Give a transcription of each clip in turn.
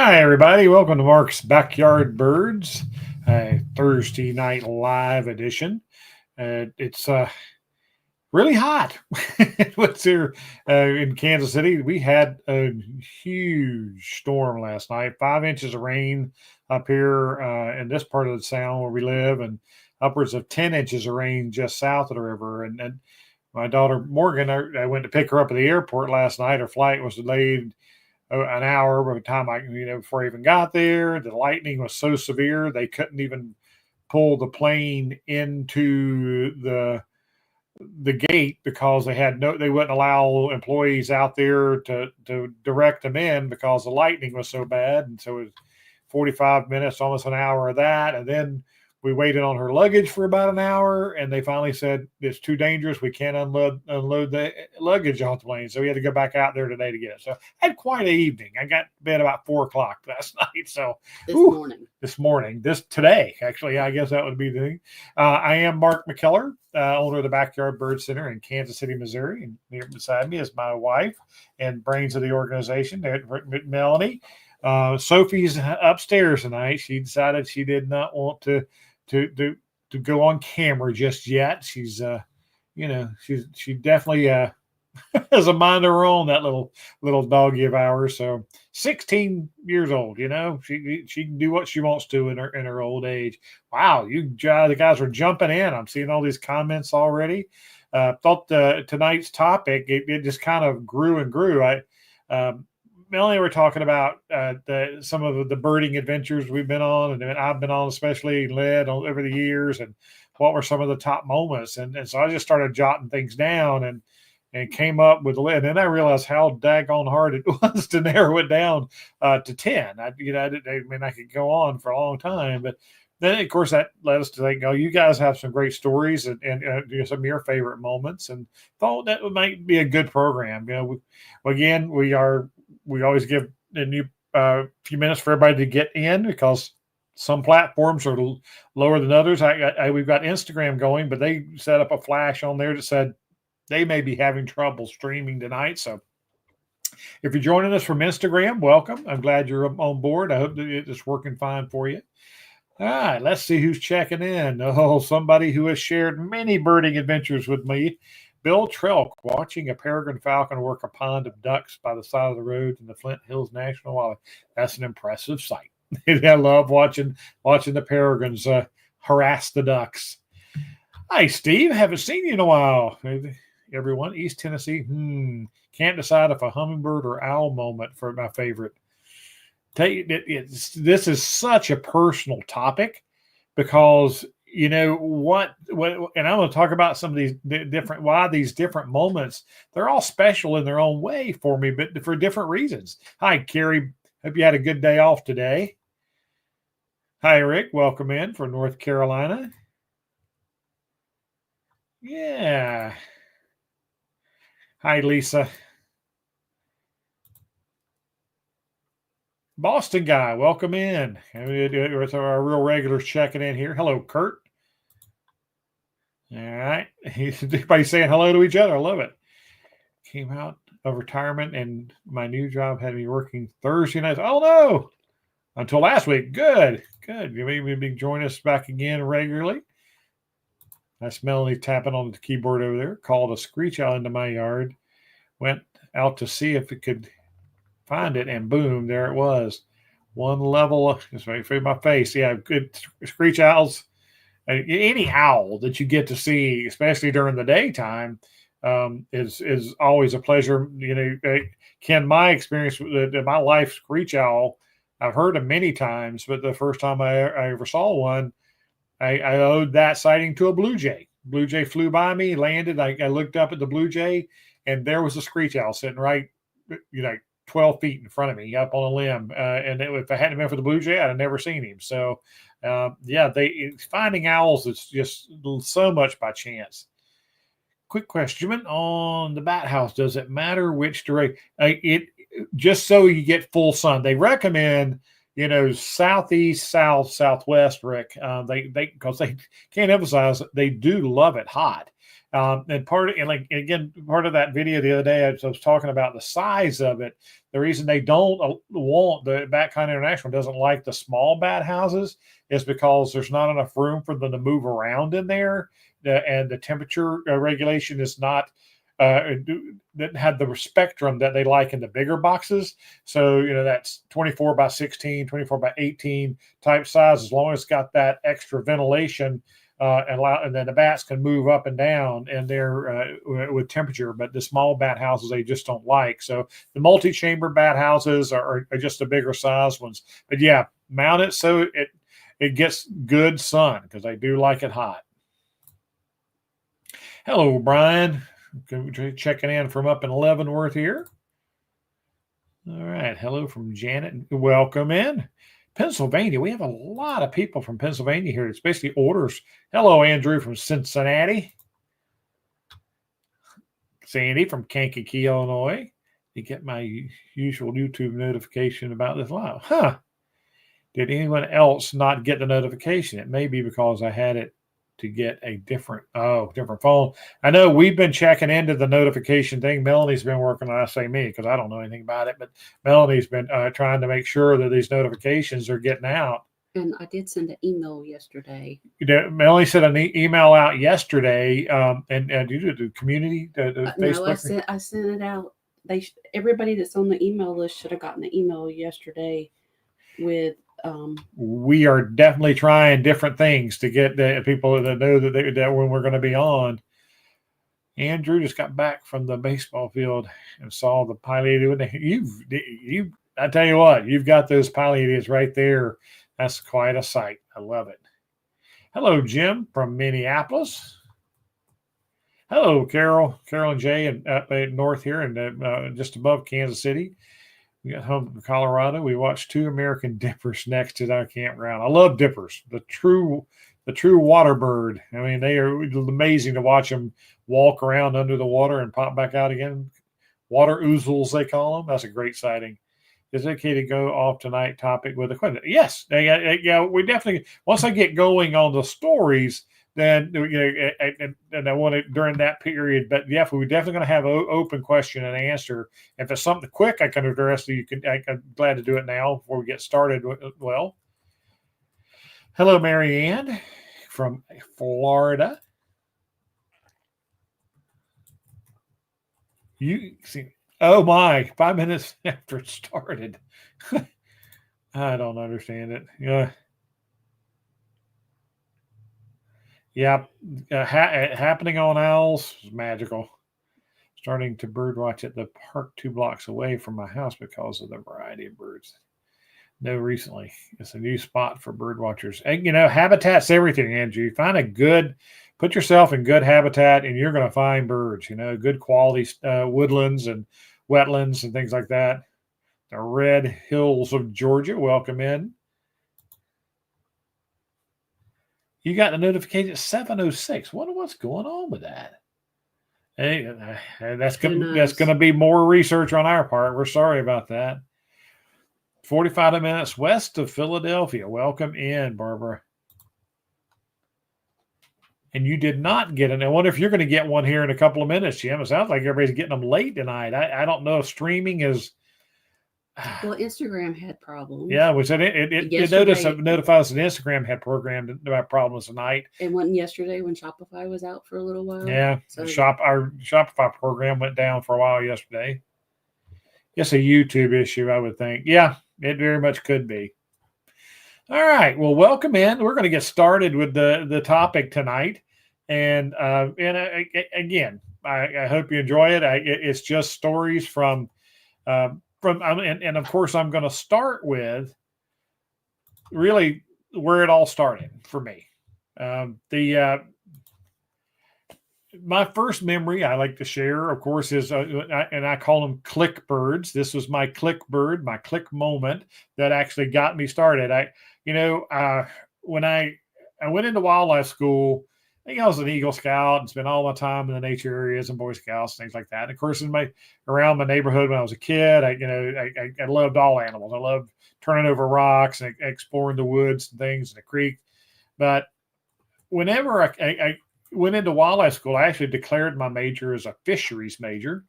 Hi, everybody. Welcome to Mark's Backyard Birds, Thursday night live edition. It's really hot. What's here in Kansas City? We had a huge storm last night, 5 inches of rain up here in this part of the town where we live, and upwards of 10 inches of rain just south of the river. And my daughter Morgan, I went to pick her up at the airport last night. Her flight was delayed an hour by the time before I even got there. The lightning was so severe they couldn't even pull the plane into the gate because they wouldn't allow employees out there to direct them in because the lightning was so bad. And so it was 45 minutes, almost an hour of that. And then we waited on her luggage for about an hour, and they finally said it's too dangerous. We can't unload the luggage off the plane. So we had to go back out there today to get it. So I had quite an evening. I got to bed about 4:00 last night. So today, actually, I guess that would be the thing. I am Mark McKellar, owner of the Backyard Bird Center in Kansas City, Missouri. And here beside me is my wife and brains of the organization, Melanie. Sophie's upstairs tonight. She decided she did not want to go on camera just yet. She's she definitely has a mind of her own, that little doggy of ours. So 16 years old, she can do what she wants to in her old age. Wow, the guys are jumping in. I'm seeing all these comments already. Thought tonight's topic it just kind of grew and grew. Melanie, we're talking about some of the birding adventures we've been on, and I've been on, especially led over the years, and what were some of the top moments. And so I just started jotting things down and came up with a list. And then I realized how daggone hard it was to narrow it down to 10. I could go on for a long time, but then of course that led us to think, oh, you guys have some great stories and some of your favorite moments, and thought that might be a good program. We always give a new few minutes for everybody to get in because some platforms are lower than others. We've got Instagram going, but they set up a flash on there that said they may be having trouble streaming tonight. So if you're joining us from Instagram, welcome. I'm glad you're on board. I hope that it's working fine for you. All right, let's see who's checking in. Oh, somebody who has shared many birding adventures with me. Bill Trelk, watching a peregrine falcon work a pond of ducks by the side of the road in the Flint Hills National Wildlife. That's an impressive sight. I love watching the peregrines harass the ducks. Hi, Steve. Haven't seen you in a while. Everyone, East Tennessee. Can't decide if a hummingbird or owl moment for my favorite. This is such a personal topic because and I'm going to talk about some of these these different moments, they're all special in their own way for me, but for different reasons. Hi, Carrie. Hope you had a good day off today. Hi, Rick. Welcome in from North Carolina. Yeah. Hi, Lisa. Boston guy, welcome in. With our real regulars checking in here. Hello, Kurt. All right. Everybody's saying hello to each other. I love it. Came out of retirement and my new job had me working Thursday nights. Oh, no. Until last week. Good. You may join us back again regularly. That's Melanie tapping on the keyboard over there. Called a screech owl into my yard. Went out to see if it could find it, and boom, there it was. One level, just right through my face. Yeah, good screech owls. Any owl that you get to see, especially during the daytime, is always a pleasure. Ken, my experience with my life screech owl, I've heard them many times, but the first time I ever saw one, I owed that sighting to a blue jay. Blue jay flew by me, landed. I looked up at the blue jay, and there was a screech owl sitting right, 12 feet in front of me up on a limb. If I hadn't been for the blue jay, I'd have never seen him. So, finding owls is just so much by chance. Quick question on the bat house. Does it matter which direction? It just so you get full sun. They recommend southeast, south, southwest, Rick. Because they can't emphasize they do love it hot. And part of that video the other day, I was talking about the size of it. The reason they don't want the Bat Kind International doesn't like the small bat houses is because there's not enough room for them to move around in there, and the temperature regulation is not that had the spectrum that they like in the bigger boxes. So, that's 24 by 16, 24 by 18 type size, as long as it's got that extra ventilation, and then the bats can move up and down and they're with temperature. But the small bat houses, they just don't like. So the multi-chamber bat houses are just the bigger size ones. But yeah, mount it so it gets good sun, because they do like it hot. Hello, Brian. Checking in from up in Leavenworth here. All right. Hello from Janet. Welcome in. Pennsylvania. We have a lot of people from Pennsylvania here, especially orders. Hello, Andrew from Cincinnati. Sandy from Kankakee, Illinois. You get my usual YouTube notification about this live. Huh. Did anyone else not get the notification? It may be because I had it to get a different phone. I know we've been checking into the notification thing. Melanie's been working on it. I say me because I don't know anything about it, but Melanie's been trying to make sure that these notifications are getting out. And I did send an email yesterday. Melanie sent an email out yesterday, and you did the community, Facebook. No, I sent it out. Everybody that's on the email list should have gotten the email yesterday with. We are definitely trying different things to get the people that know that when we're going to be on. Andrew just got back from the baseball field and saw the pilot. I tell you what, you've got those pilot idiots right there. That's quite a sight. I love it. Hello, Jim from Minneapolis. Hello, Carol and Jay, and north here and just above Kansas City. We got home from Colorado. We watched 2 American dippers next to our campground. I love dippers, the true water bird. I mean, they are amazing to watch them walk around under the water and pop back out again. Water ouzels, they call them. That's a great sighting. Is it okay to go off tonight topic with a question? Yes. Yeah, we definitely, once I get going on the stories, then and I want it during that period. But yeah, we're definitely going to have an open question and answer. If it's something quick I can address, I'm glad to do it now before we get started. Well, hello, Mary Ann from Florida. You see, oh my, 5 minutes after it started. I don't understand it. Yeah. Yeah, happening on owls is magical. Starting to birdwatch at the park 2 blocks away from my house because of the variety of birds. No, recently. It's a new spot for bird watchers. And, habitat's everything, Andrew. Put yourself in good habitat and you're going to find birds, good quality woodlands and wetlands and things like that. The Red Hills of Georgia, welcome in. You got the notification at 7:06. Wonder what's going on with that. Hey, that's going to be more research on our part. We're sorry about that. 45 minutes west of Philadelphia. Welcome in, Barbara. And you did not get it. I wonder if you're going to get one here in a couple of minutes, Jim. It sounds like everybody's getting them late tonight. I don't know if streaming is. Well, Instagram had problems. Yeah, we said it notifies that Instagram had programmed about problems tonight. And wasn't yesterday when Shopify was out for a little while? Yeah, so our Shopify program went down for a while yesterday. It's a YouTube issue, I would think. Yeah, it very much could be. All right, well, welcome in. We're going to get started with the topic tonight, and again, I hope you enjoy it. It's just stories from. And of course, I'm going to start with really where it all started for me. My first memory I like to share, of course, is and I call them click birds. This was my click bird, my click moment that actually got me started. When I went into wildlife school, I was an Eagle Scout and spent all my time in the nature areas and Boy Scouts, things like that. And of course, around my neighborhood when I was a kid, I loved all animals. I loved turning over rocks and exploring the woods and things and the creek. But whenever I went into wildlife school, I actually declared my major as a fisheries major.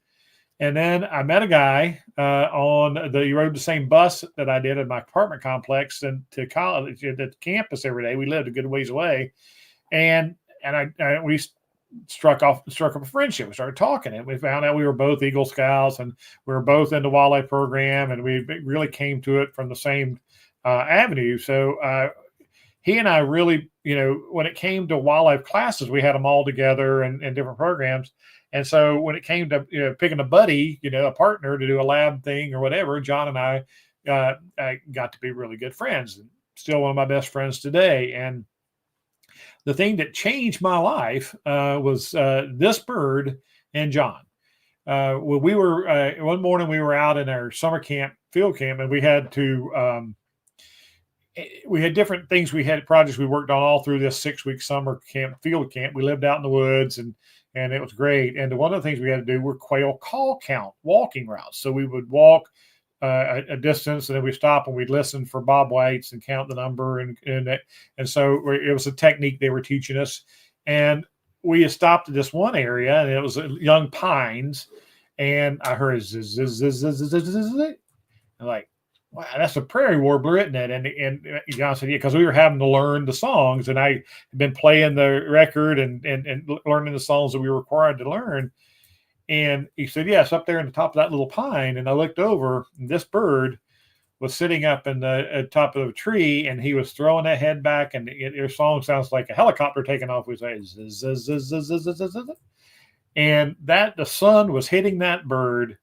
And then I met a guy he rode the same bus that I did in my apartment complex and to college at the campus every day. We lived a good ways away. And we struck up a friendship. We started talking, and we found out we were both Eagle Scouts, and we were both in the wildlife program, and we really came to it from the same avenue. So he and I really, when it came to wildlife classes, we had them all together in different programs. And so when it came to picking a buddy, a partner to do a lab thing or whatever, John and I got to be really good friends, and still one of my best friends today. And the thing that changed my life was this bird and John. We were one morning we were out in our summer camp, field camp, and we had different things. We had projects we worked on all through this 6-week summer camp, field camp. We lived out in the woods, and it was great. And one of the things we had to do were quail call count walking routes. So we would walk a distance, and then we stop and we'd listen for bob whites and count the number, and so it was a technique they were teaching us. And we stopped at this one area, and it was young pines, and I heard zzz, zzz, zzz, zzz, zzz, zzz. I'm like, wow, that's a prairie warbler, isn't it? And John said, yeah, because we were having to learn the songs, and I had been playing the record and learning the songs that we were required to learn. And he said, yes, up there in the top of that little pine. And I looked over, and this bird was sitting up in the top of the tree, and he was throwing that head back, and your song sounds like a helicopter taking off. We say, zzz, zzz, zzz, zzz, zzz, zzz. And the sun was hitting that bird,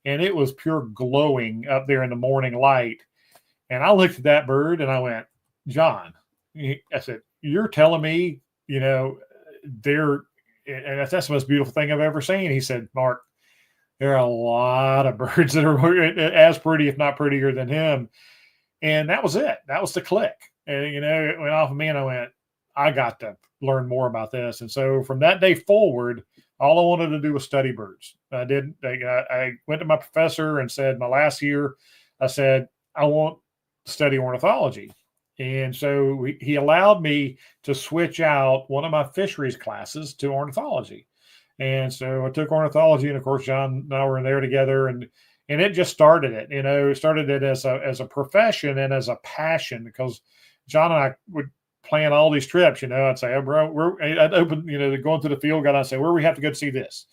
and it was pure glowing up there in the morning light. And I looked at that bird, and I went, John, I said, you're telling me, and that's the most beautiful thing I've ever seen. He said, Mark, there are a lot of birds that are as pretty, if not prettier than him. And that was it. That was the click. And, it went off of me, and I went, I got to learn more about this. And so from that day forward, all I wanted to do was study birds. I went to my professor and said, my last year, I said, I want to study ornithology. And so he allowed me to switch out one of my fisheries classes to ornithology. And so I took ornithology, and of course, John and I were in there together, and it just started it. It started it as a profession and as a passion, because John and I would plan all these trips. I'd say, oh, bro, I'd open, going to the field guide. I'd say, where we have to go to see this,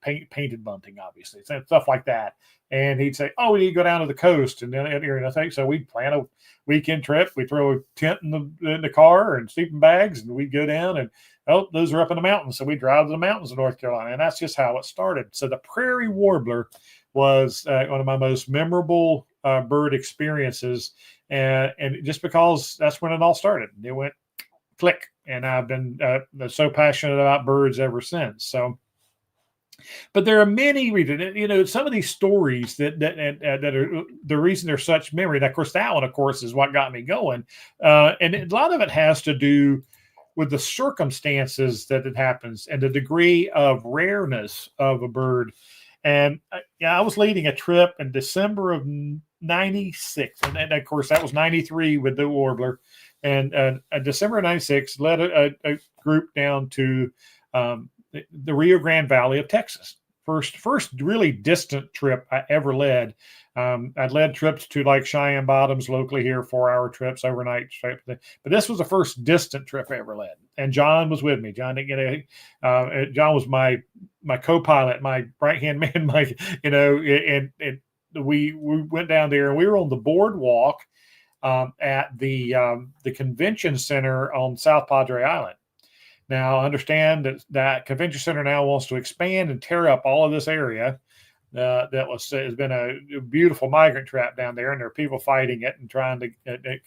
painted bunting, obviously, stuff like that. And he'd say, oh, we need to go down to the coast. And then I think so. We'd plan a weekend trip. We throw a tent in the car and sleeping bags, and we'd go down, and those are up in the mountains. So we drive to the mountains of North Carolina, and that's just how it started. So the Prairie Warbler was one of my most memorable bird experiences, and just because that's when it all started. It went click, and I've been so passionate about birds ever since. So. But there are many reasons, some of these stories that are the reason they're such memory. And of course, that one, of course, is what got me going. And a lot of it has to do with the circumstances that it happens and the degree of rareness of a bird. And I was leading a trip in December of 96. And of course, that was 93 with the Warbler. And December of 96 led a group down to the Rio Grande Valley of Texas. First really distant trip I ever led. I'd led trips to like Cheyenne Bottoms locally here, 4-hour trips, overnight trips. But this was the first distant trip I ever led. And John was with me. John didn't get John was my co-pilot, my right-hand man, and we went down there, and we were on the boardwalk at the convention center on South Padre Island. Now, I understand that convention center now wants to expand and tear up all of this area has been a beautiful migrant trap down there, and there are people fighting it and trying to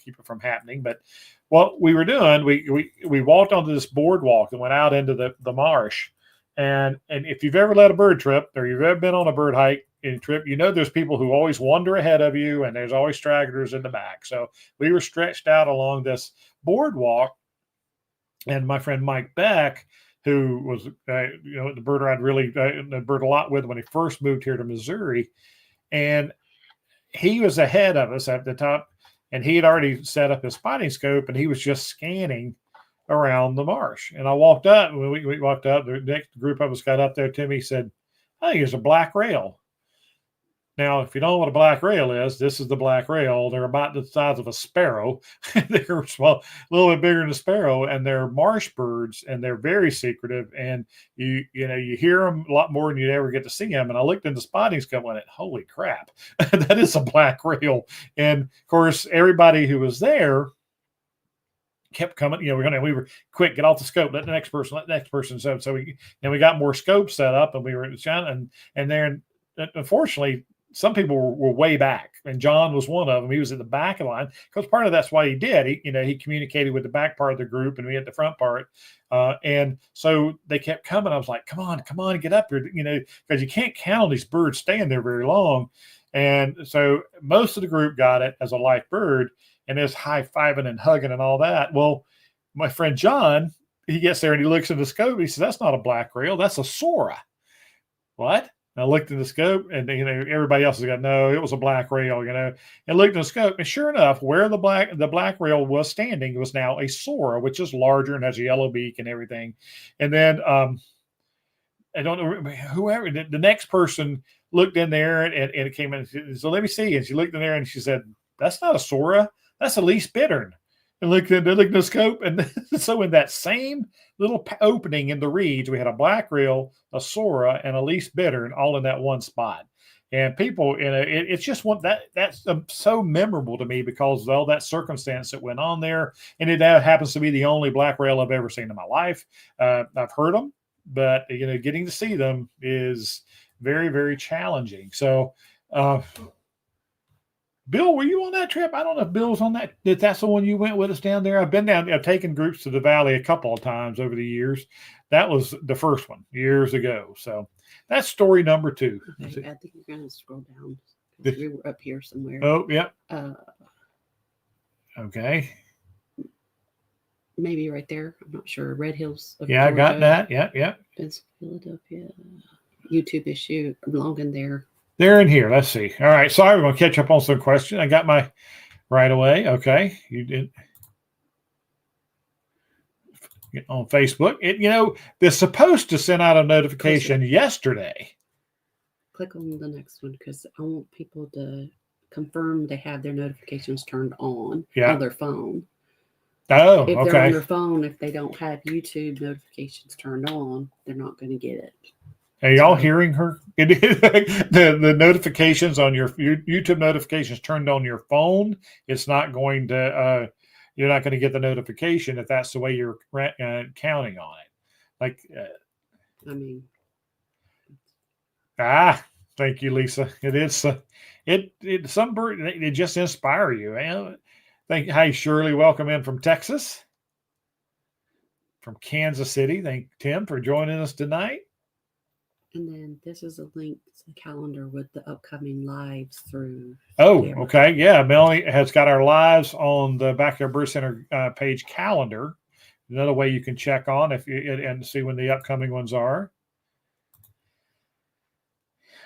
keep it from happening. But what we were doing, we walked onto this boardwalk and went out into the marsh. And if you've ever led a bird trip, or you've ever been on a bird hike trip, there's people who always wander ahead of you, and there's always stragglers in the back. So we were stretched out along this boardwalk. And my friend Mike Beck, who was the birder I'd really bird a lot with when he first moved here to Missouri, and he was ahead of us at the top, and he had already set up his spotting scope, and he was just scanning around the marsh. And I walked up, when we walked up, the next group of us got up there to me, said, "I think it's a black rail." Now, if you don't know what a black rail is, this is the black rail. They're about the size of a sparrow. They're small, a little bit bigger than a sparrow, and they're marsh birds, and they're very secretive. And you hear them a lot more than you ever get to see them. And I looked in the spotting scope and went, "Holy crap, that is a black rail!" And of course, everybody who was there kept coming. We were quick, get off the scope, let the next person. So we got more scopes set up, and we were shining, and then unfortunately, some people were way back, and John was one of them. He was at the back of the line because part of that's why he did. He communicated with the back part of the group, and we had the front part. And so they kept coming. I was like, come on, get up here, because you can't count on these birds staying there very long. And so most of the group got it as a live bird, and is high-fiving and hugging and all that. Well, my friend John, he gets there and he looks at the scope. He says, "That's not a black rail. That's a Sora." What? I looked in the scope, and everybody else has got, "No, it was a black rail," and looked in the scope, and sure enough, where the black rail was standing was now a Sora, which is larger and has a yellow beak and everything. And then I don't know, whoever the next person looked in there, and it came in. So let me see, and she looked in there and she said, "That's not a Sora. That's a least bittern." And looked in the scope, and so in that same little opening in the reeds, we had a black rail, a Sora, and a least bittern all in that one spot. And people, it's just that's so memorable to me because of all that circumstance that went on there. And it happens to be the only black rail I've ever seen in my life. I've heard them, but getting to see them is very, very challenging. So, Bill, were you on that trip? I don't know if Bill's on that. If that's the one you went with us down there. I've been down. I've taken groups to the valley a couple of times over the years. That was the first one years ago. So that's story number 2. Okay, I think you're going to scroll down. We were up here somewhere. Oh, yeah. Okay. Maybe right there. I'm not sure. Red Hills. Yeah, Georgia. I got that. Yeah. It's Philadelphia. YouTube issue. Long in there. They're in here. Let's see. All right. Sorry, we're going to catch up on some questions. I got my right away. Okay. You did. Get on Facebook. They're supposed to send out a notification yesterday. Click on the next one because I want people to confirm they have their notifications turned on their phone. Oh, if okay. They're on their phone, if they don't have YouTube notifications turned on, they're not going to get it. Are y'all hearing her? The notifications on your YouTube notifications turned on your phone. It's not going to. You're not going to get the notification if that's the way you're counting on it. Thank you, Lisa. It is. Some bird. They just inspire you. Hi, Shirley. Welcome in from Texas, from Kansas City. Thank Tim for joining us tonight. And then this is a link to the calendar with the upcoming lives through. Oh, okay. Yeah. Melanie has got our lives on the Backyard Bird Center page calendar. Another way you can check on and see when the upcoming ones are.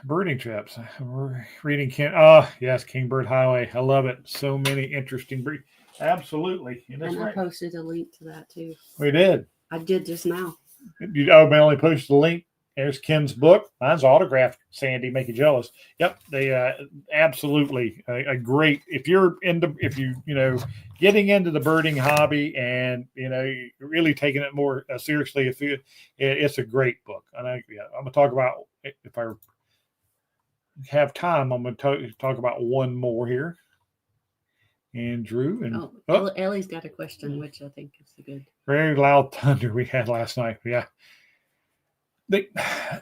Birding trips. We're reading yes, Kingbird Highway. I love it. So many interesting breeds. Absolutely. And I posted a link to that too. We did. I did just now. Melanie posted the link. There's Ken's book. Mine's autographed. Sandy, make you jealous. Yep, they absolutely a great. If you getting into the birding hobby and really taking it more seriously, it's a great book. And I'm gonna talk about, if I have time, I'm gonna talk about one more here. Andrew and Ellie's got a question, which I think is a good. Very loud thunder we had last night. Yeah.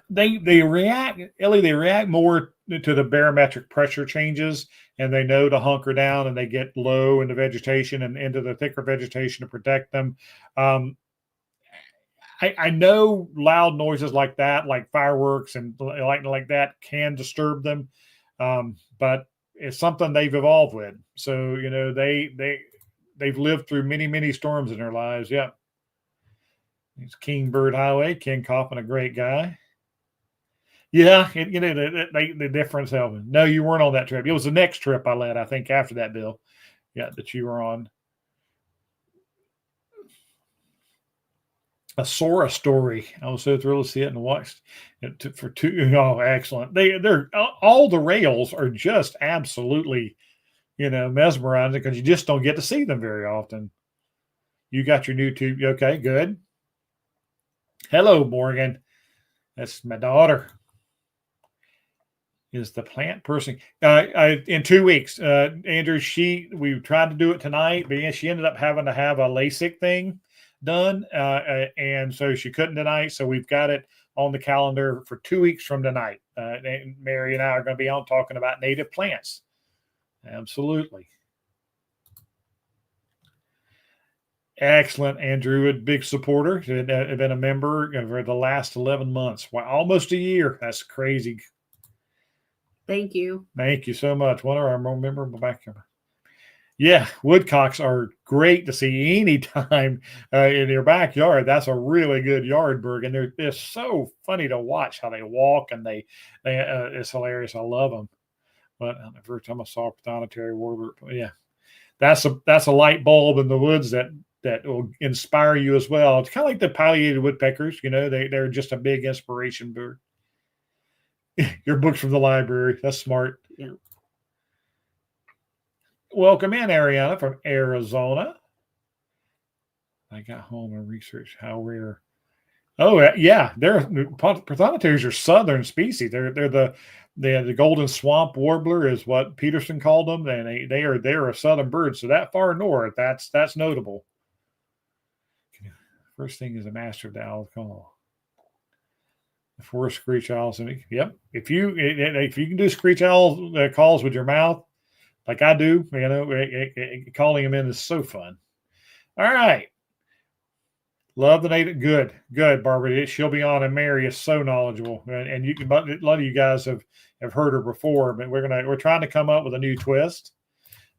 They react, Ellie. They react more to the barometric pressure changes, and they know to hunker down, and they get low in the vegetation and into the thicker vegetation to protect them. I know loud noises like that, like fireworks and like that, can disturb them, but it's something they've evolved with. So they've lived through many storms in their lives. Yeah. It's Kingbird Highway. Ken Coffin, a great guy. Yeah, the difference of it. No, you weren't on that trip. It was the next trip I led, I think, after that, Bill. Yeah, that you were on. A Sora story. I was so thrilled to see it and watched it for two. Oh, excellent! They're all the rails are just absolutely, mesmerizing because you just don't get to see them very often. You got your new tube. Okay, good. Hello, Morgan. That's my daughter. Is the plant person in 2 weeks? Andrew, we tried to do it tonight, but she ended up having to have a LASIK thing done, and so she couldn't tonight. So we've got it on the calendar for 2 weeks from tonight. Mary and I are going to be on talking about native plants. Absolutely. Excellent, Andrew. A big supporter. I've been a member for the last 11 months. Wow, almost a year. That's crazy. Thank you. Thank you so much. One of our more memorable backyard. Yeah, woodcocks are great to see anytime in your backyard. That's a really good yard bird, and they're so funny to watch how they walk, and it's hilarious. I love them. But the first time I saw a Prairie Warbler, yeah, that's a light bulb in the woods that will inspire you as well. It's kind of like the pileated woodpeckers. They're just a big inspiration bird. Your books from the library. That's smart. Yeah. Welcome in, Ariana from Arizona. I got home and researched how rare. Oh, yeah. Prothonotarians are southern species. They're the golden swamp warbler is what Peterson called them, and they're a southern bird. So that far north, that's notable. First thing is a master of the owl call. The forest screech owls. Yep. If you can do screech owl calls with your mouth, like I do, calling them in is so fun. All right. Love the native. Good, Barbara. She'll be on, and Mary is so knowledgeable, and a lot of you guys have heard her before, but we're trying to come up with a new twist.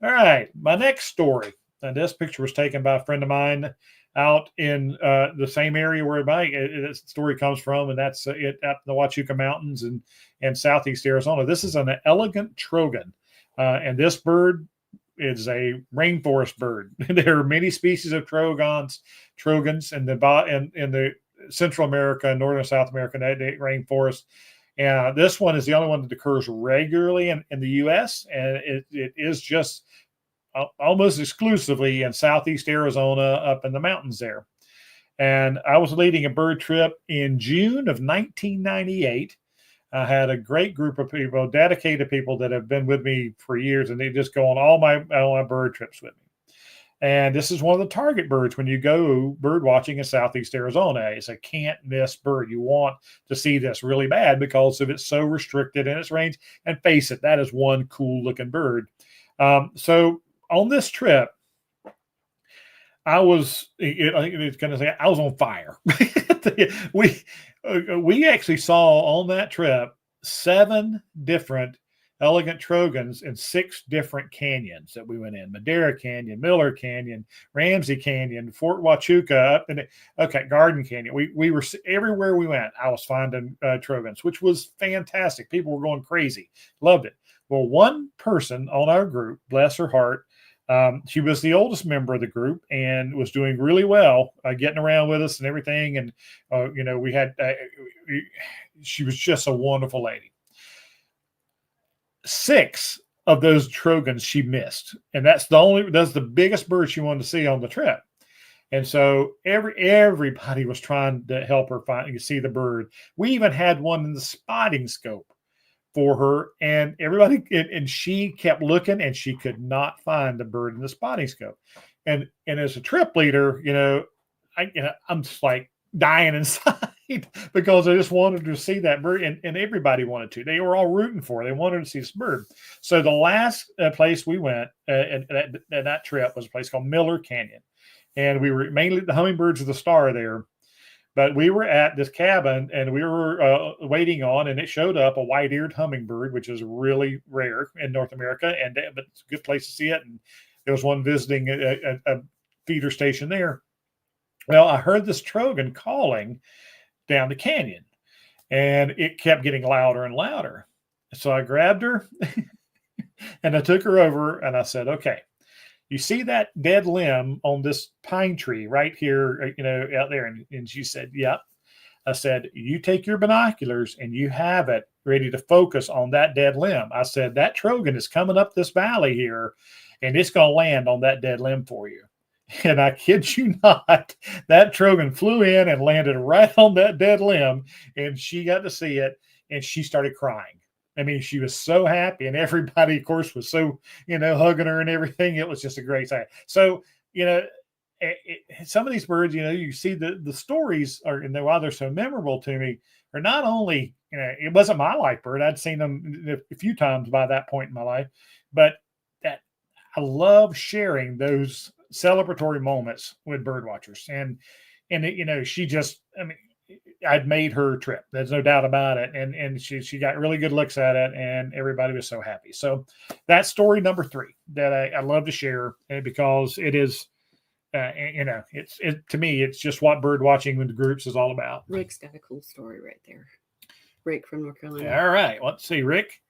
All right. My next story, and this picture was taken by a friend of mine out in the same area where the story comes from, and that's it at the Huachuca Mountains and southeast Arizona. This is an elegant Trogon, and this bird is a rainforest bird. There are many species of Trogons in the Central America and Northern South America rainforest. And this one is the only one that occurs regularly in the U.S., and it is just almost exclusively in southeast Arizona up in the mountains there. And I was leading a bird trip in June of 1998. I had a great group of people, dedicated people that have been with me for years, and they just go on all my bird trips with me. And this is one of the target birds when you go bird watching in southeast Arizona. It's a can't miss bird. You want to see this really bad because of it's so restricted in its range. And face it, that is one cool looking bird. So on this trip, I was on fire. We actually saw on that trip 7 different elegant Trogons in 6 different canyons that we went in: Madera Canyon, Miller Canyon, Ramsey Canyon, Fort Huachuca, Garden Canyon. We were everywhere we went. I was finding Trogons, which was fantastic. People were going crazy, loved it. Well, one person on our group, bless her heart, she was the oldest member of the group and was doing really well, getting around with us and everything. And, she was just a wonderful lady. 6 of those Trogons she missed. And that's the biggest bird she wanted to see on the trip. And so everybody was trying to help her see the bird. We even had one in the spotting scope for her, and everybody, and she kept looking, and she could not find the bird in the spotting scope. And as a trip leader, I'm just like dying inside because I just wanted to see that bird, and everybody wanted to. They were all rooting for it. They wanted to see this bird. So the last place we went at that trip was a place called Miller Canyon, and we were mainly the hummingbirds of the star there. But we were at this cabin, and we were waiting on, and it showed up a white-eared hummingbird, which is really rare in North America, but it's a good place to see it. And there was one visiting a feeder station there. Well, I heard this Trogon calling down the canyon, and it kept getting louder and louder. So I grabbed her and I took her over and I said, okay, you see that dead limb on this pine tree right here, out there? And she said, yeah. I said, you take your binoculars and you have it ready to focus on that dead limb. I said, that Trogon is coming up this valley here and it's going to land on that dead limb for you. And I kid you not, that Trogon flew in and landed right on that dead limb, and she got to see it, and she started crying. I mean, she was so happy, and everybody, of course, was so, hugging her and everything. It was just a great sight. So, some of these birds, you see the stories are, and why they're so memorable to me, are not only, it wasn't my life bird. I'd seen them a few times by that point in my life, but that I love sharing those celebratory moments with bird watchers. And she just, I'd made her trip. There's no doubt about it. And she got really good looks at it, and everybody was so happy. So that's story number 3 that I love to share, because it is, to me, it's just what bird watching with the groups is all about. Rick's got a cool story right there. Rick from North Carolina. All right. Let's see, Rick.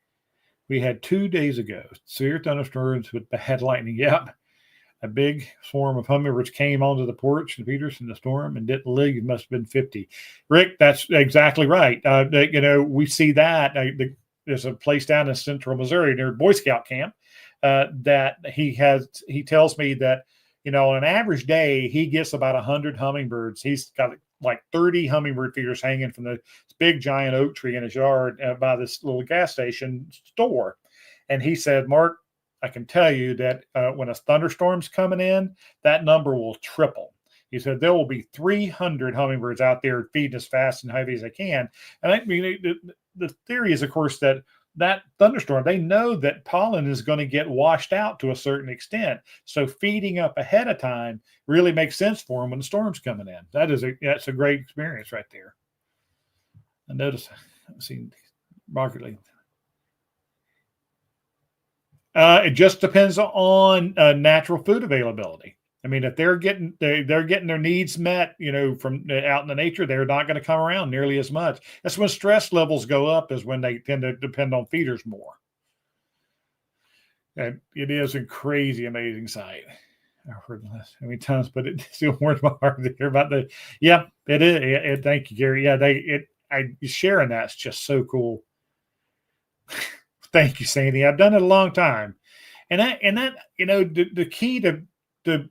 We had 2 days ago severe thunderstorms with bad lightning. Yep. A big swarm of hummingbirds came onto the porch and Peters in the storm and didn't leave. It must have been 50. Rick, that's exactly right. We see that. There's a place down in central Missouri near Boy Scout camp that he tells me that, on an average day, he gets about 100 hummingbirds. He's got like 30 hummingbird feeders hanging from the big giant oak tree in his yard by this little gas station store. And he said, Mark, I can tell you that when a thunderstorm's coming in, that number will triple. He said there will be 300 hummingbirds out there feeding as fast and heavy as they can. And I mean, the theory is, of course, that thunderstorm, they know that pollen is going to get washed out to a certain extent. So feeding up ahead of time really makes sense for them when the storm's coming in. That's a great experience right there. I noticed, I've seen markedly. It just depends on natural food availability. I mean, if they're getting their needs met, from out in the nature, they're not going to come around nearly as much. That's when stress levels go up, is when they tend to depend on feeders more. And it is a crazy, amazing sight. I've heard this many times, but it still warms my heart to hear about the. Yeah, it is. Thank you, Gary. Yeah, sharing that's just so cool. Thank you, Sandy. I've done it a long time, and that the key to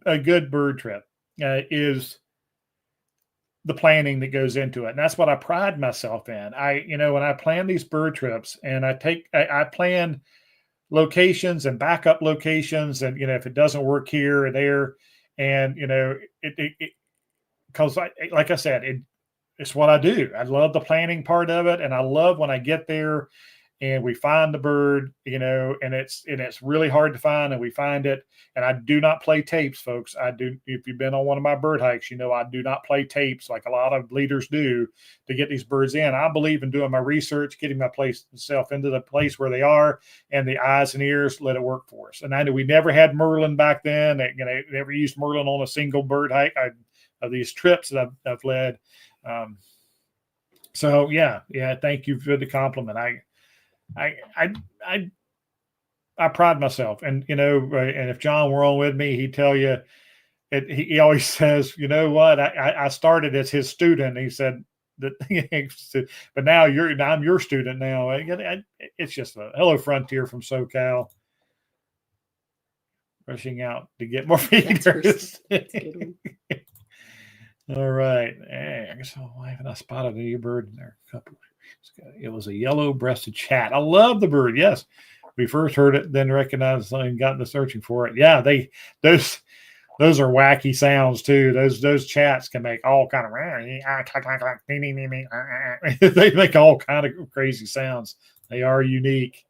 a good bird trip is the planning that goes into it, and that's what I pride myself in. When I plan these bird trips, and I plan locations and backup locations, and if it doesn't work here or there, and because like I said, it's what I do. I love the planning part of it, and I love when I get there and we find the bird, and it's really hard to find, and we find it. And I do not play tapes, folks. I do. If you've been on one of my bird hikes, I do not play tapes like a lot of leaders do to get these birds in. I believe in doing my research, getting myself into the place where they are, and the eyes and ears, let it work for us. And I know we never had Merlin back then. Never used Merlin on a single bird hike of these trips that I've led. So yeah. Thank you for the compliment. I pride myself, and and if John were on with me, he'd tell you. He always says, what? I started as his student. He said that, but now I'm your student now. It's just a hello frontier from SoCal, rushing out to get more feeders. All right, I guess I haven't spotted a new bird in there. It was a yellow-breasted chat. I love the bird. Yes, we first heard it, then recognized it, and got into searching for it. Yeah, those are wacky sounds too. Those chats can make all kind of they make all kind of crazy sounds. They are unique.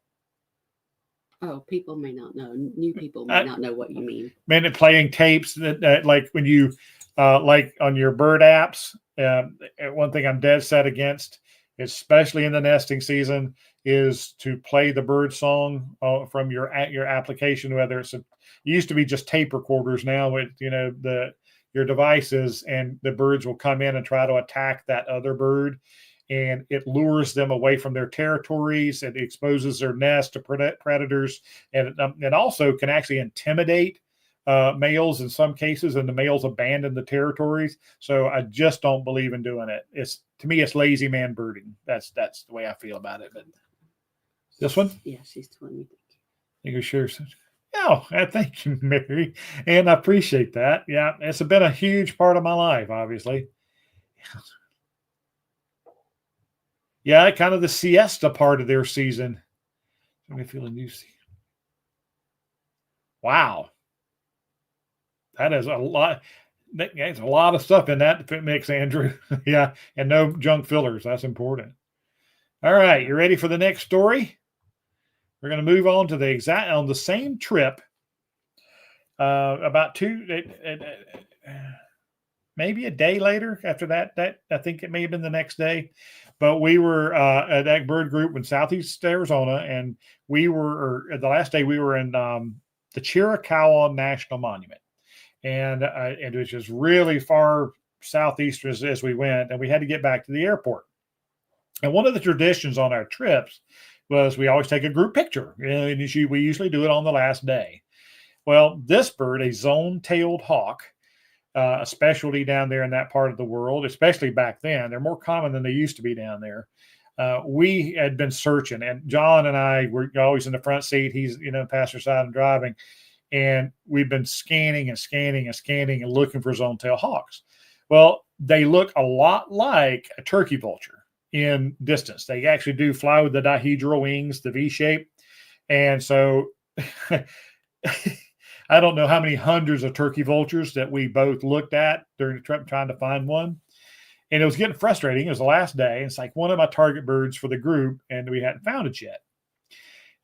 Oh, people may not know. New people may not know what you mean. Man, playing tapes that like when you like on your bird apps. One thing I'm dead set against, especially in the nesting season, is to play the bird song from your application. Whether it used to be just tape recorders. Now with your devices, and the birds will come in and try to attack that other bird. And it lures them away from their territories. It exposes their nest to predators, and it also can actually intimidate males in some cases, and the males abandon the territories. So I just don't believe in doing it. To me, it's lazy man birding. That's the way I feel about it. But this one, yeah, she's telling me. Thank you, sure. Oh, thank you, Mary, and I appreciate that. Yeah, it's been a huge part of my life, obviously. Yeah, kind of the siesta part of their season. Let me feel a new season. Wow. That is a lot. That's a lot of stuff in that mix, Andrew. Yeah, and no junk fillers. That's important. All right, you ready for the next story? We're going to move on to on the same trip. About maybe a day later after that. I think it may have been the next day. But we were at that bird group in Southeast Arizona, and the last day we were in the Chiricahua National Monument. And it was just really far southeast as we went, and we had to get back to the airport. And one of the traditions on our trips was we always take a group picture, and we usually do it on the last day. Well, this bird, a zone-tailed hawk, a specialty down there in that part of the world, especially back then. They're more common than they used to be down there. We had been searching, and John and I were always in the front seat. He's, passenger side and driving. And we've been scanning and looking for zone-tailed hawks. Well, they look a lot like a turkey vulture in distance. They actually do fly with the dihedral wings, the V shape. And so I don't know how many hundreds of turkey vultures that we both looked at during the trip trying to find one. And it was getting frustrating. It was the last day. It's like one of my target birds for the group, and we hadn't found it yet.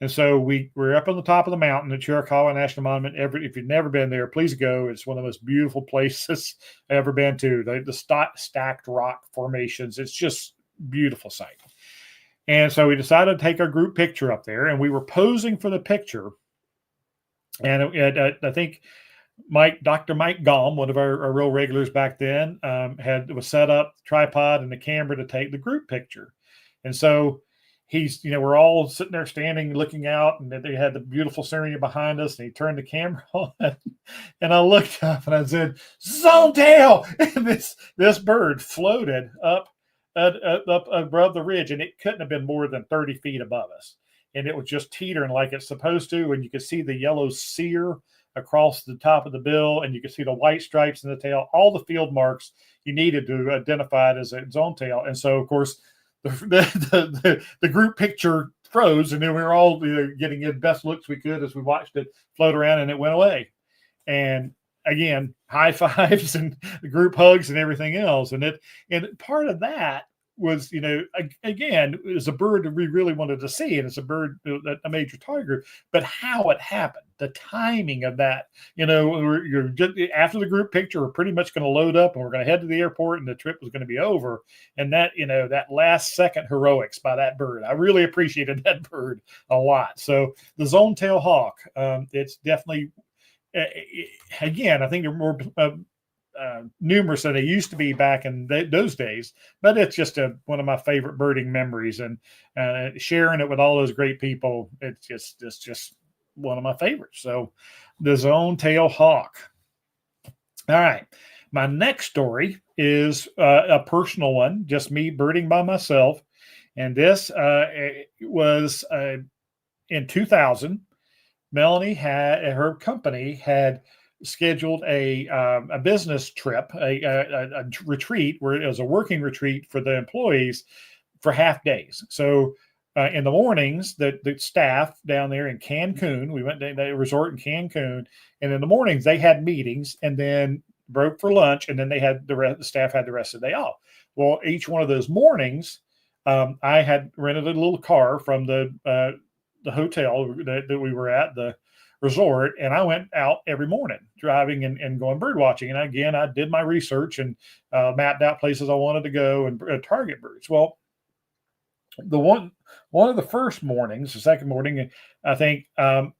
And so we're up on the top of the mountain at Chiricahua National Monument. If you've never been there, please go. It's one of the most beautiful places I've ever been to. The stacked rock formations. It's just beautiful sight. And so we decided to take our group picture up there, and we were posing for the picture. And I think Dr. Mike Gom, one of our real regulars back then, was set up tripod and the camera to take the group picture. And so we're all sitting there standing, looking out, and they had the beautiful scenery behind us, and he turned the camera on, and I looked up and I said, "Zone tail!" And this bird floated up above the ridge, and it couldn't have been more than 30 feet above us. And it was just teetering like it's supposed to, and you could see the yellow sear across the top of the bill, and you could see the white stripes in the tail, all the field marks you needed to identify it as a zone tail. And so, of course, the group picture froze, and then we were all getting the best looks we could as we watched it float around, and it went away. And again, high fives and group hugs and everything else. And part of that was, again, it was a bird that we really wanted to see, and it's a bird, a major target, but how it happened, the timing of that, you're just, after the group picture, we're pretty much going to load up and we're going to head to the airport, and the trip was going to be over. And that, that last second heroics by that bird, I really appreciated that bird a lot. So the zone tail hawk, it's definitely, again, I think they're more numerous than they used to be back in those days, but it's just one of my favorite birding memories, and sharing it with all those great people. It's just one of my favorites. So the zone tail hawk. All right. My next story is a personal one, just me birding by myself. And this was in 2000. Melanie her company had scheduled a business trip, a retreat, where it was a working retreat for the employees for half days. So in the mornings, the staff down there in Cancun, we went to the resort in Cancun, and in the mornings they had meetings, and then broke for lunch, and then they had the staff had the rest of the day off. Well, each one of those mornings, I had rented a little car from the hotel that we were at, the resort, and I went out every morning driving and going bird watching. And again, I did my research and mapped out places I wanted to go and target birds. Well, one of the first mornings, the second morning, I think I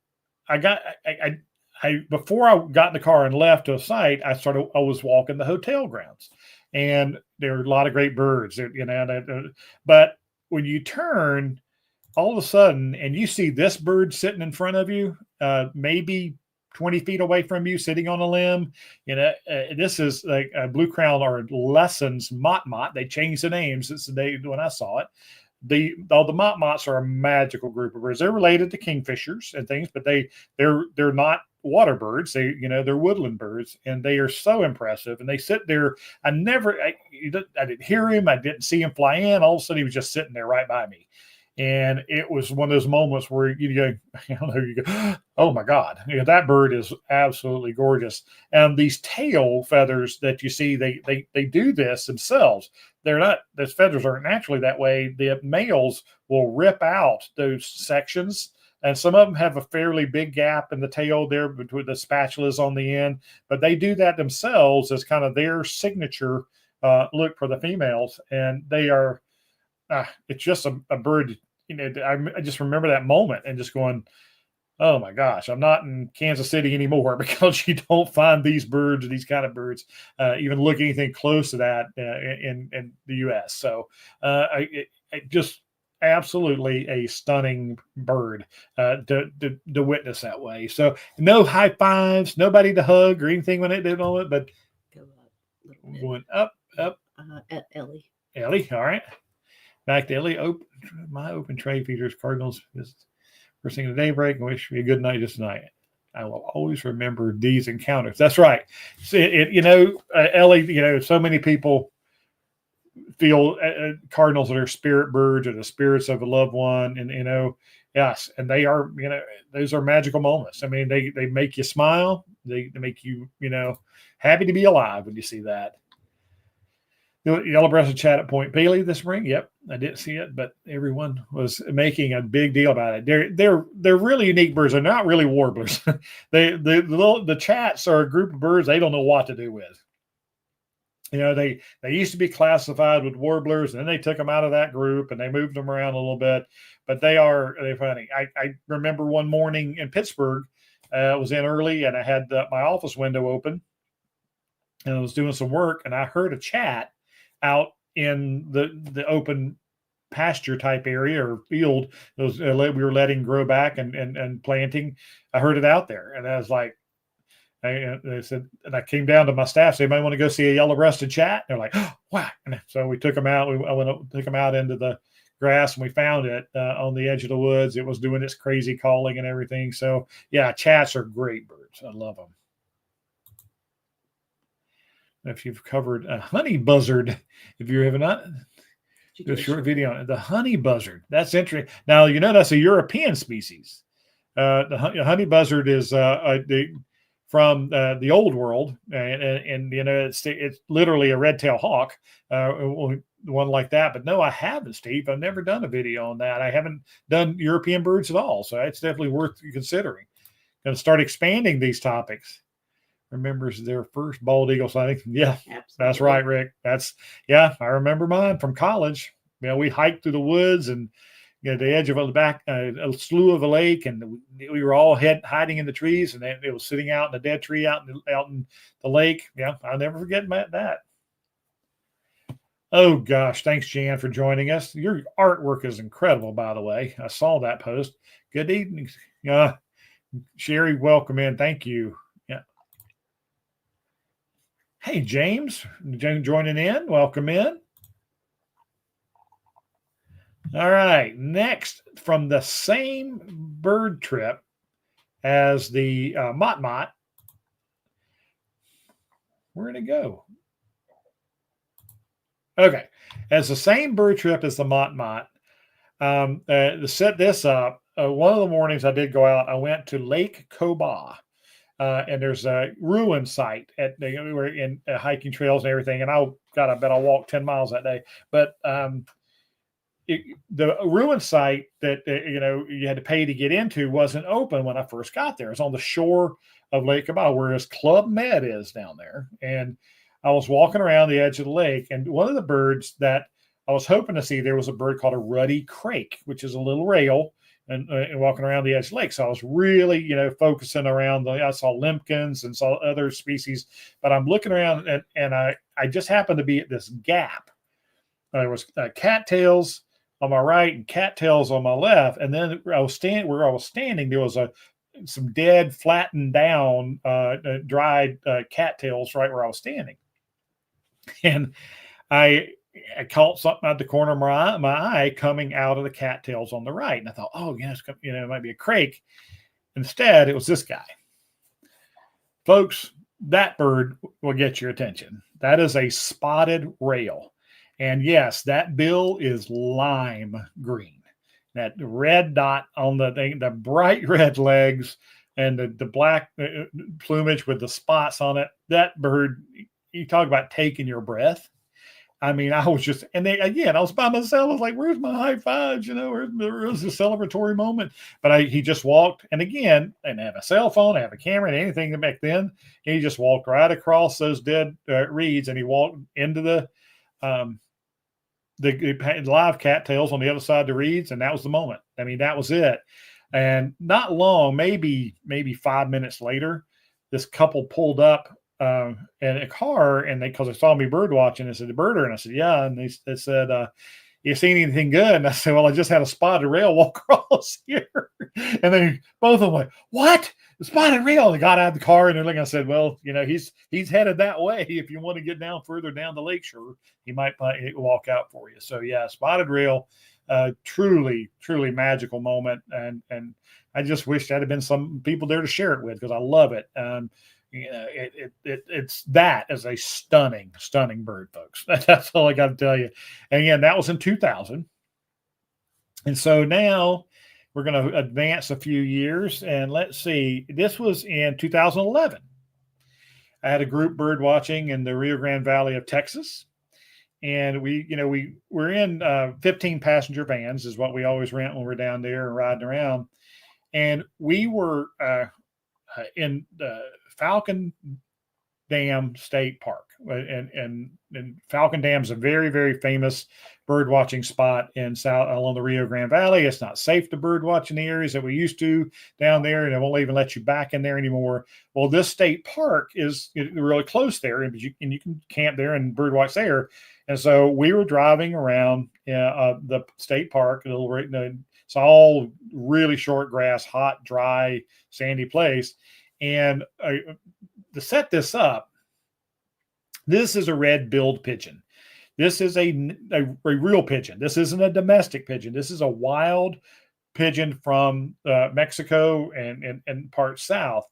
before I got in the car and left to a site, I was walking the hotel grounds, and there are a lot of great birds, but when you turn all of a sudden and you see this bird sitting in front of you, maybe 20 feet away from you, sitting on a limb, this is like a blue crown or Lesson's Motmot. They changed the names since the day when I saw it. The Motmots are a magical group of birds. They're related to kingfishers and things, but they're not water birds. They're woodland birds, and they are so impressive. And they sit there. I didn't hear him. I didn't see him fly in. All of a sudden, he was just sitting there right by me. And it was one of those moments where you go, oh my God, that bird is absolutely gorgeous. And these tail feathers that you see, they do this themselves. Those feathers aren't naturally that way. The males will rip out those sections, and some of them have a fairly big gap in the tail there between the spatulas on the end, but they do that themselves as kind of their signature look for the females. And they are, it's just a bird. I just remember that moment and just going, oh my gosh, I'm not in Kansas City anymore, because you don't find these kind of birds, even look anything close to that in the U.S. So it just absolutely a stunning bird to witness that way. So no high fives, nobody to hug or anything when it did all it, but go up, going up. At Ellie. Ellie, all right. Back to Ellie. My open tray feeders, cardinals. First thing of the daybreak, and wish me a good night this night. I will always remember these encounters. That's right. Ellie, so many people feel cardinals are spirit birds or the spirits of a loved one. And, yes, and they are, those are magical moments. I mean, they make you smile. They make you, happy to be alive when you see that. Yellow-breasted chat at Point Bailey this spring. Yep, I didn't see it, but everyone was making a big deal about it. They're really unique birds. They're not really warblers. The chats are a group of birds they don't know what to do with. They used to be classified with warblers, and then they took them out of that group and they moved them around a little bit. But they're funny. I remember one morning in Pittsburgh, I was in early and I had my office window open, and I was doing some work, and I heard a chat out in the open pasture type area or field those we were letting grow back and planting. I heard it out there, and I was like, they said, and I came down to my staff, so anybody want to go see a yellow-breasted chat? They're like, oh, wow. And so we took them out. Took them out into the grass, and we found it on the edge of the woods. It was doing its crazy calling and everything. So yeah, chats are great birds. I love them. If you've covered a honey buzzard, if you have not, do a short video on it. The honey buzzard. That's interesting. Now, that's a European species. The honey buzzard is from the old world, and it's literally a red-tailed hawk, one like that. But no, I haven't, Steve. I've never done a video on that. I haven't done European birds at all. So it's definitely worth considering. Going to start expanding these topics. Remembers their first bald eagle sighting. Yeah, absolutely. That's right, Rick. I remember mine from college. We hiked through the woods and the edge of a slough of a lake, and we were all hiding in the trees, and it was sitting out in a dead tree out in the lake. Yeah, I'll never forget that. Oh gosh, thanks, Jan, for joining us. Your artwork is incredible, by the way. I saw that post. Good evening, Sherry. Welcome in. Thank you. Hey, James, joining in. Welcome in. All right. Next, from the same bird trip as the Motmot, where'd it go? Okay. As the same bird trip as the Motmot, to set this up, one of the mornings I did go out, I went to Lake Coba. And there's a ruin site we were in hiking trails and everything. And I bet I'll walk 10 miles that day. But the ruin site that, you had to pay to get into wasn't open when I first got there. It's on the shore of Lake Coba, where his Club Med is down there. And I was walking around the edge of the lake, and one of the birds that I was hoping to see, there was a bird called a ruddy crake, which is a little rail. and walking around the edge of the lake. So I was really, focusing around. I saw limpkins and saw other species, but I'm looking around and I just happened to be at this gap. There was cattails on my right and cattails on my left, and then where I was standing, there was some dead, flattened down, dried cattails right where I was standing, and I caught something out the corner of my eye coming out of the cattails on the right, and I thought, oh, yes, it might be a crake. Instead, it was this guy, folks. That bird will get your attention. That is a spotted rail. And yes, that bill is lime green. That red dot on the thing, the bright red legs and the black plumage with the spots on it. That bird, you talk about taking your breath. I mean, I was just, and I was by myself. I was like, where's my high fives? Where's the celebratory moment? But he just walked. And again, I didn't have a cell phone, I have a camera, and anything back then. He just walked right across those dead reeds, and he walked into the live cattails on the other side of the reeds, and that was the moment. I mean, that was it. And not long, maybe 5 minutes later, this couple pulled up in a car, and because they saw me bird watching, they said, "The birder," and I said, "Yeah." And they said, "You seen anything good?" And I said, "Well, I just had a spotted rail walk across here." And they both of them like, "What? The spotted rail?" They got out of the car, and they're like, I said, "Well, he's headed that way. If you want to get down further down the lakeshore, he might walk out for you." So yeah, spotted rail, truly magical moment, and I just wish that had been some people there to share it with, because I love it. It's that as a stunning bird, folks. That's all I got to tell you. And again, that was in 2000. And so now we're going to advance a few years, and let's see. This was in 2011. I had a group bird watching in the Rio Grande Valley of Texas, and we're in 15 passenger vans is what we always rent when we're down there and riding around. And we were in the Falcon Dam State Park, and Falcon Dam is a very, very famous bird watching spot along the Rio Grande Valley. It's not safe to bird watch in the areas that we used to down there, and it won't even let you back in there anymore. Well, this state park is really close there, and you can camp there and bird watch there. And so we were driving around the state park, it's all really short grass, hot, dry, sandy place. And to set this up, this is a red-billed pigeon. This is a real pigeon. This isn't a domestic pigeon. This is a wild pigeon from Mexico and parts south.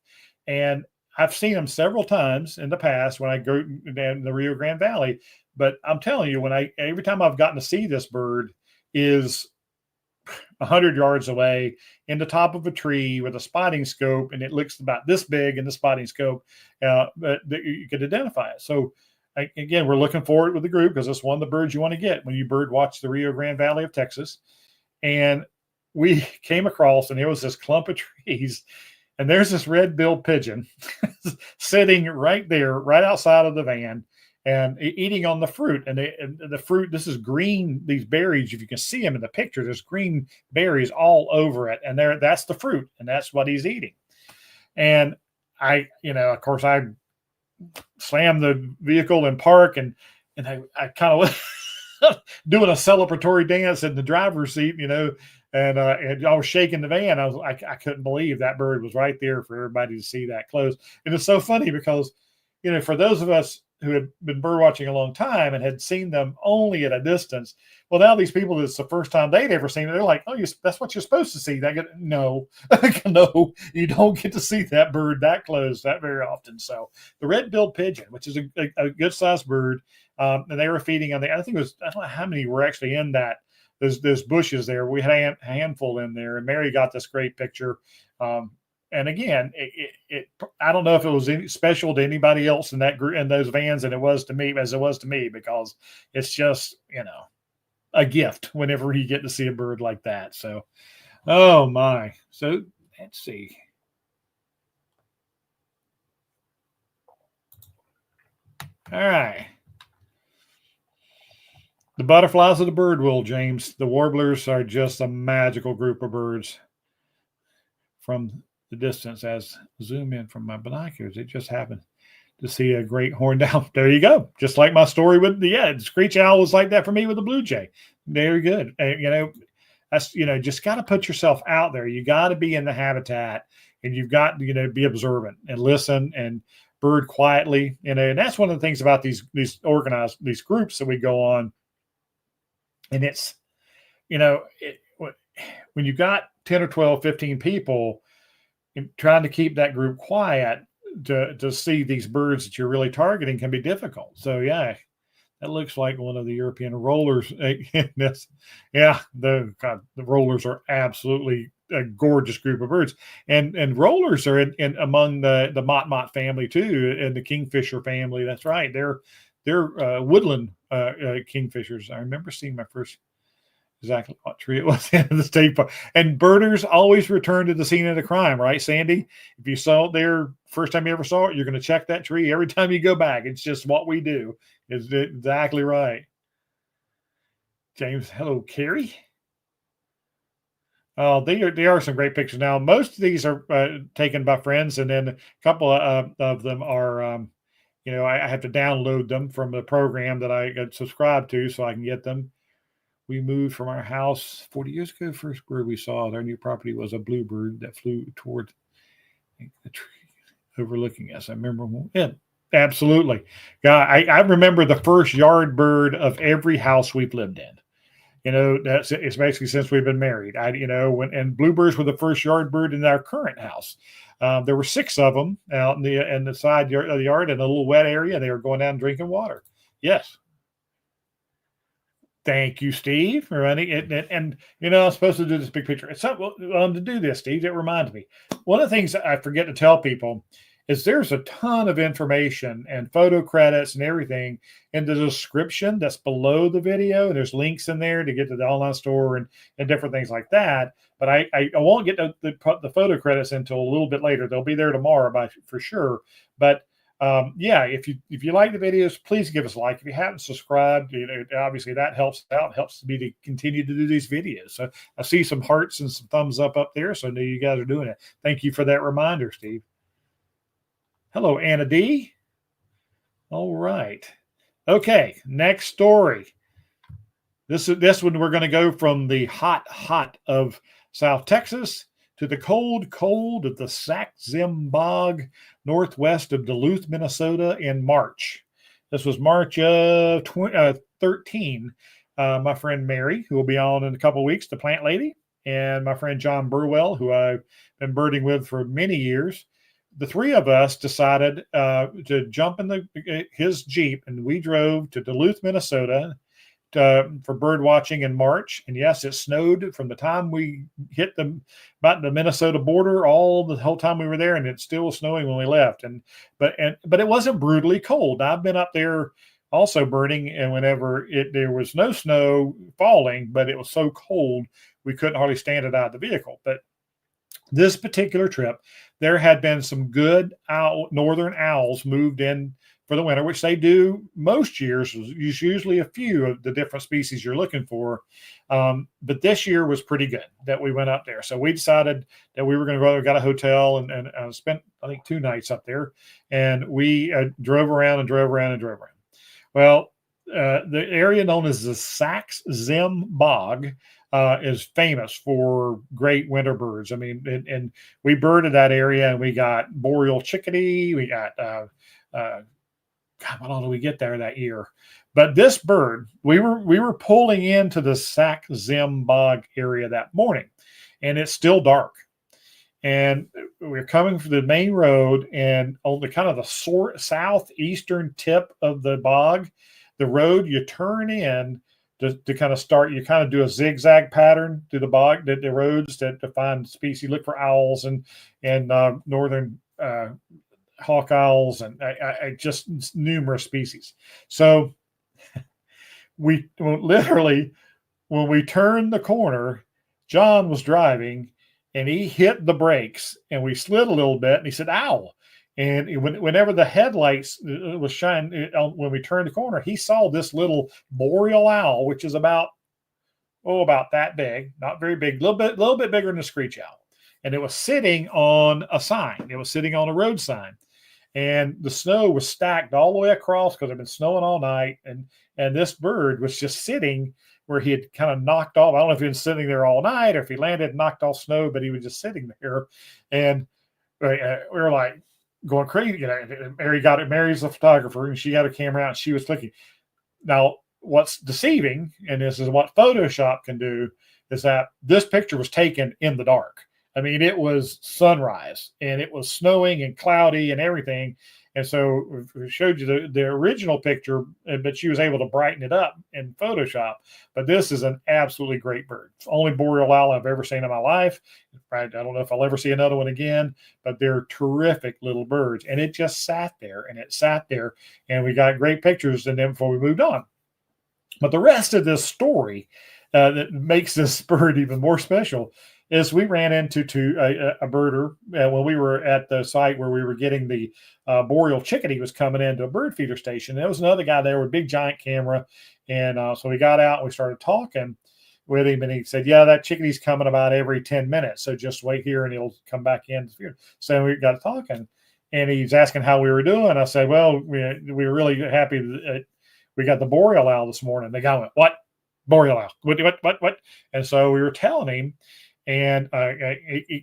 And I've seen them several times in the past when I go down the Rio Grande Valley. But I'm telling you, every time I've gotten to see this bird is 100 yards away in the top of a tree with a spotting scope, and it looks about this big in the spotting scope, that you could identify it. So again, we're looking forward with the group, because it's one of the birds you want to get when you bird watch the Rio Grande Valley of Texas. And we came across, and there was this clump of trees, and there's this red-billed pigeon sitting right there, right outside of the van, and eating on the fruit. And the fruit, this is green, these berries, if you can see them in the picture, there's green berries all over it. And that's the fruit, and that's what he's eating. And of course, I slammed the vehicle in park, and I kind of doing a celebratory dance in the driver's seat, and I was shaking the van. I couldn't believe that bird was right there for everybody to see that close. And it's so funny because, for those of us who had been bird watching a long time and had seen them only at a distance, well, now these people, it's the first time they'd ever seen it. They're like, "Oh, that's what you're supposed to see." No, no, you don't get to see that bird that close that very often. So the red-billed pigeon, which is a good-sized bird, and they were feeding on I think it was, I don't know how many were actually in that. There's bushes there. We had a handful in there, and Mary got this great picture. And again, I don't know if it was any special to anybody else in that group, in those vans, as it was to me, because it's just, a gift whenever you get to see a bird like that. So, oh my. So let's see. All right. The butterflies of the bird world, James. The warblers are just a magical group of birds. From the distance, as I zoom in from my binoculars, it just happened to see a great horned owl. There you go. Just like my story with the screech owl was like that for me with the blue jay. Very good. That's, just got to put yourself out there. You got to be in the habitat, and you've got to, be observant and listen and bird quietly. And that's one of the things about these groups that we go on. And it's, when you've got 10 or 12, 15 people and trying to keep that group quiet to see these birds that you're really targeting can be difficult. So yeah, that looks like one of the European rollers. Yeah, the rollers are absolutely a gorgeous group of birds, and rollers are in among the Motmot family too, and the kingfisher family. That's right. They're woodland kingfishers. I remember seeing my first exactly what tree it was in the state park. And birders always return to the scene of the crime, right, Sandy? If you saw it there first time you ever saw it, you're going to check that tree every time you go back. It's just what we do. Is exactly right. James, hello, Carrie. Oh, they are some great pictures. Now, most of these are taken by friends, and then a couple of them are, I have to download them from the program that I got subscribed to so I can get them. We moved from our house 40 years ago. First bird we saw at our new property was a bluebird that flew toward the tree overlooking us. I remember, yeah, absolutely. Yeah, I remember the first yard bird of every house we've lived in. It's basically since we've been married. And bluebirds were the first yard bird in our current house. There were 6 of them out in the side yard of the yard in a little wet area. They were going down drinking water. Yes. Thank you, Steve, for running it. And I'm supposed to do this big picture. It's something to do this, Steve. That reminds me. One of the things I forget to tell people is there's a ton of information and photo credits and everything in the description that's below the video. And there's links in there to get to the online store and different things like that. But I won't get the photo credits until a little bit later. They'll be there tomorrow for sure. But if you like the videos, please give us a like. If you haven't subscribed, obviously that helps out, helps me to continue to do these videos. So I see some hearts and some thumbs up there. So I know you guys are doing it. Thank you for that reminder, Steve. Hello, Anna D. All right. Okay. Next story. This one, we're going to go from the hot of South Texas to the cold of the Sax-Zim bog northwest of Duluth, Minnesota in March. This was March of 2013. My friend Mary, who will be on in a couple of weeks, the plant lady, and my friend John Burwell, who I've been birding with for many years. The 3 of us decided to jump in his Jeep, and we drove to Duluth, Minnesota for bird watching in March. And yes, it snowed from the time we hit about the Minnesota border the whole time we were there, and it still was snowing when we left. But it wasn't brutally cold. I've been up there also birding, and whenever there was no snow falling, but it was so cold we couldn't hardly stand it out of the vehicle. But this particular trip, there had been some good northern owls moved in for the winter, which they do most years. There's usually a few of the different species you're looking for. But this year was pretty good that we went up there. So we decided that we were going to go, got a hotel and spent, I think, 2 nights up there. And we drove around. Well, the area known as the Sax-Zim bog is famous for great winter birds. I mean, and we birded that area, and we got Boreal chickadee. We got, what all did we get there that year? But this bird, we were pulling into the Sax-Zim bog area that morning, and it's still dark. And we're coming from the main road, and on the kind of the southeastern tip of the bog, the road you turn in to kind of start, you kind of do a zigzag pattern through the bog, the roads to find species, look for owls and northern hawk owls and just numerous species. So we literally, when we turned the corner, John was driving and he hit the brakes and we slid a little bit and he said, ow. And whenever the headlights was shining, when we turned the corner, he saw this little boreal owl, which is about that big, not very big, little bit bigger than a screech owl. And it was sitting on a sign. It was sitting on a road sign. And the snow was stacked all the way across because it had been snowing all night. And this bird was just sitting where he had kind of knocked off. I don't know if he was sitting there all night or if he landed and knocked off snow, but he was just sitting there. And we were like going crazy. You know, Mary's a photographer, and she got a camera out and she was clicking. Now, what's deceiving, and this is what Photoshop can do, is that this picture was taken in the dark. I mean, it was sunrise and it was snowing and cloudy and everything. And so we showed you the original picture, but she was able to brighten it up in Photoshop. But this is an absolutely great bird. It's the only boreal owl I've ever seen in my life. I don't know if I'll ever see another one again, but they're terrific little birds. And it just sat there and we got great pictures of them before we moved on. But the rest of this story that makes this bird even more special is we ran into a birder when we were at the site where we were getting the boreal chickadee was coming into a bird feeder station. There was another guy there with a big giant camera. And so we got out and we started talking with him. And he said, yeah, that chickadee's coming about every 10 minutes. So just wait here and he'll come back in. So we got talking. And he's asking how we were doing. I said, well, we were really happy that we got the boreal owl this morning. The guy went, what? Boreal owl? What? And so we were telling him. And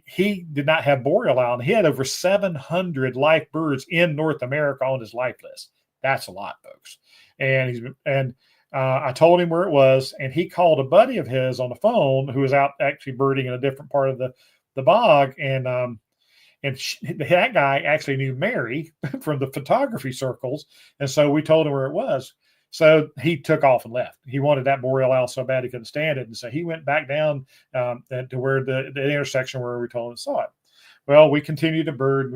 he did not have boreal owl, and he had over 700 live birds in North America on his life list. That's a lot, folks. And I told him where it was, and he called a buddy of his on the phone who was out actually birding in a different part of the bog, and that guy actually knew Mary from the photography circles, and so we told him where it was. So he took off and left. He wanted that boreal owl so bad he couldn't stand it. And so he went back down to where the intersection where we told him saw it. Well, we continued to bird.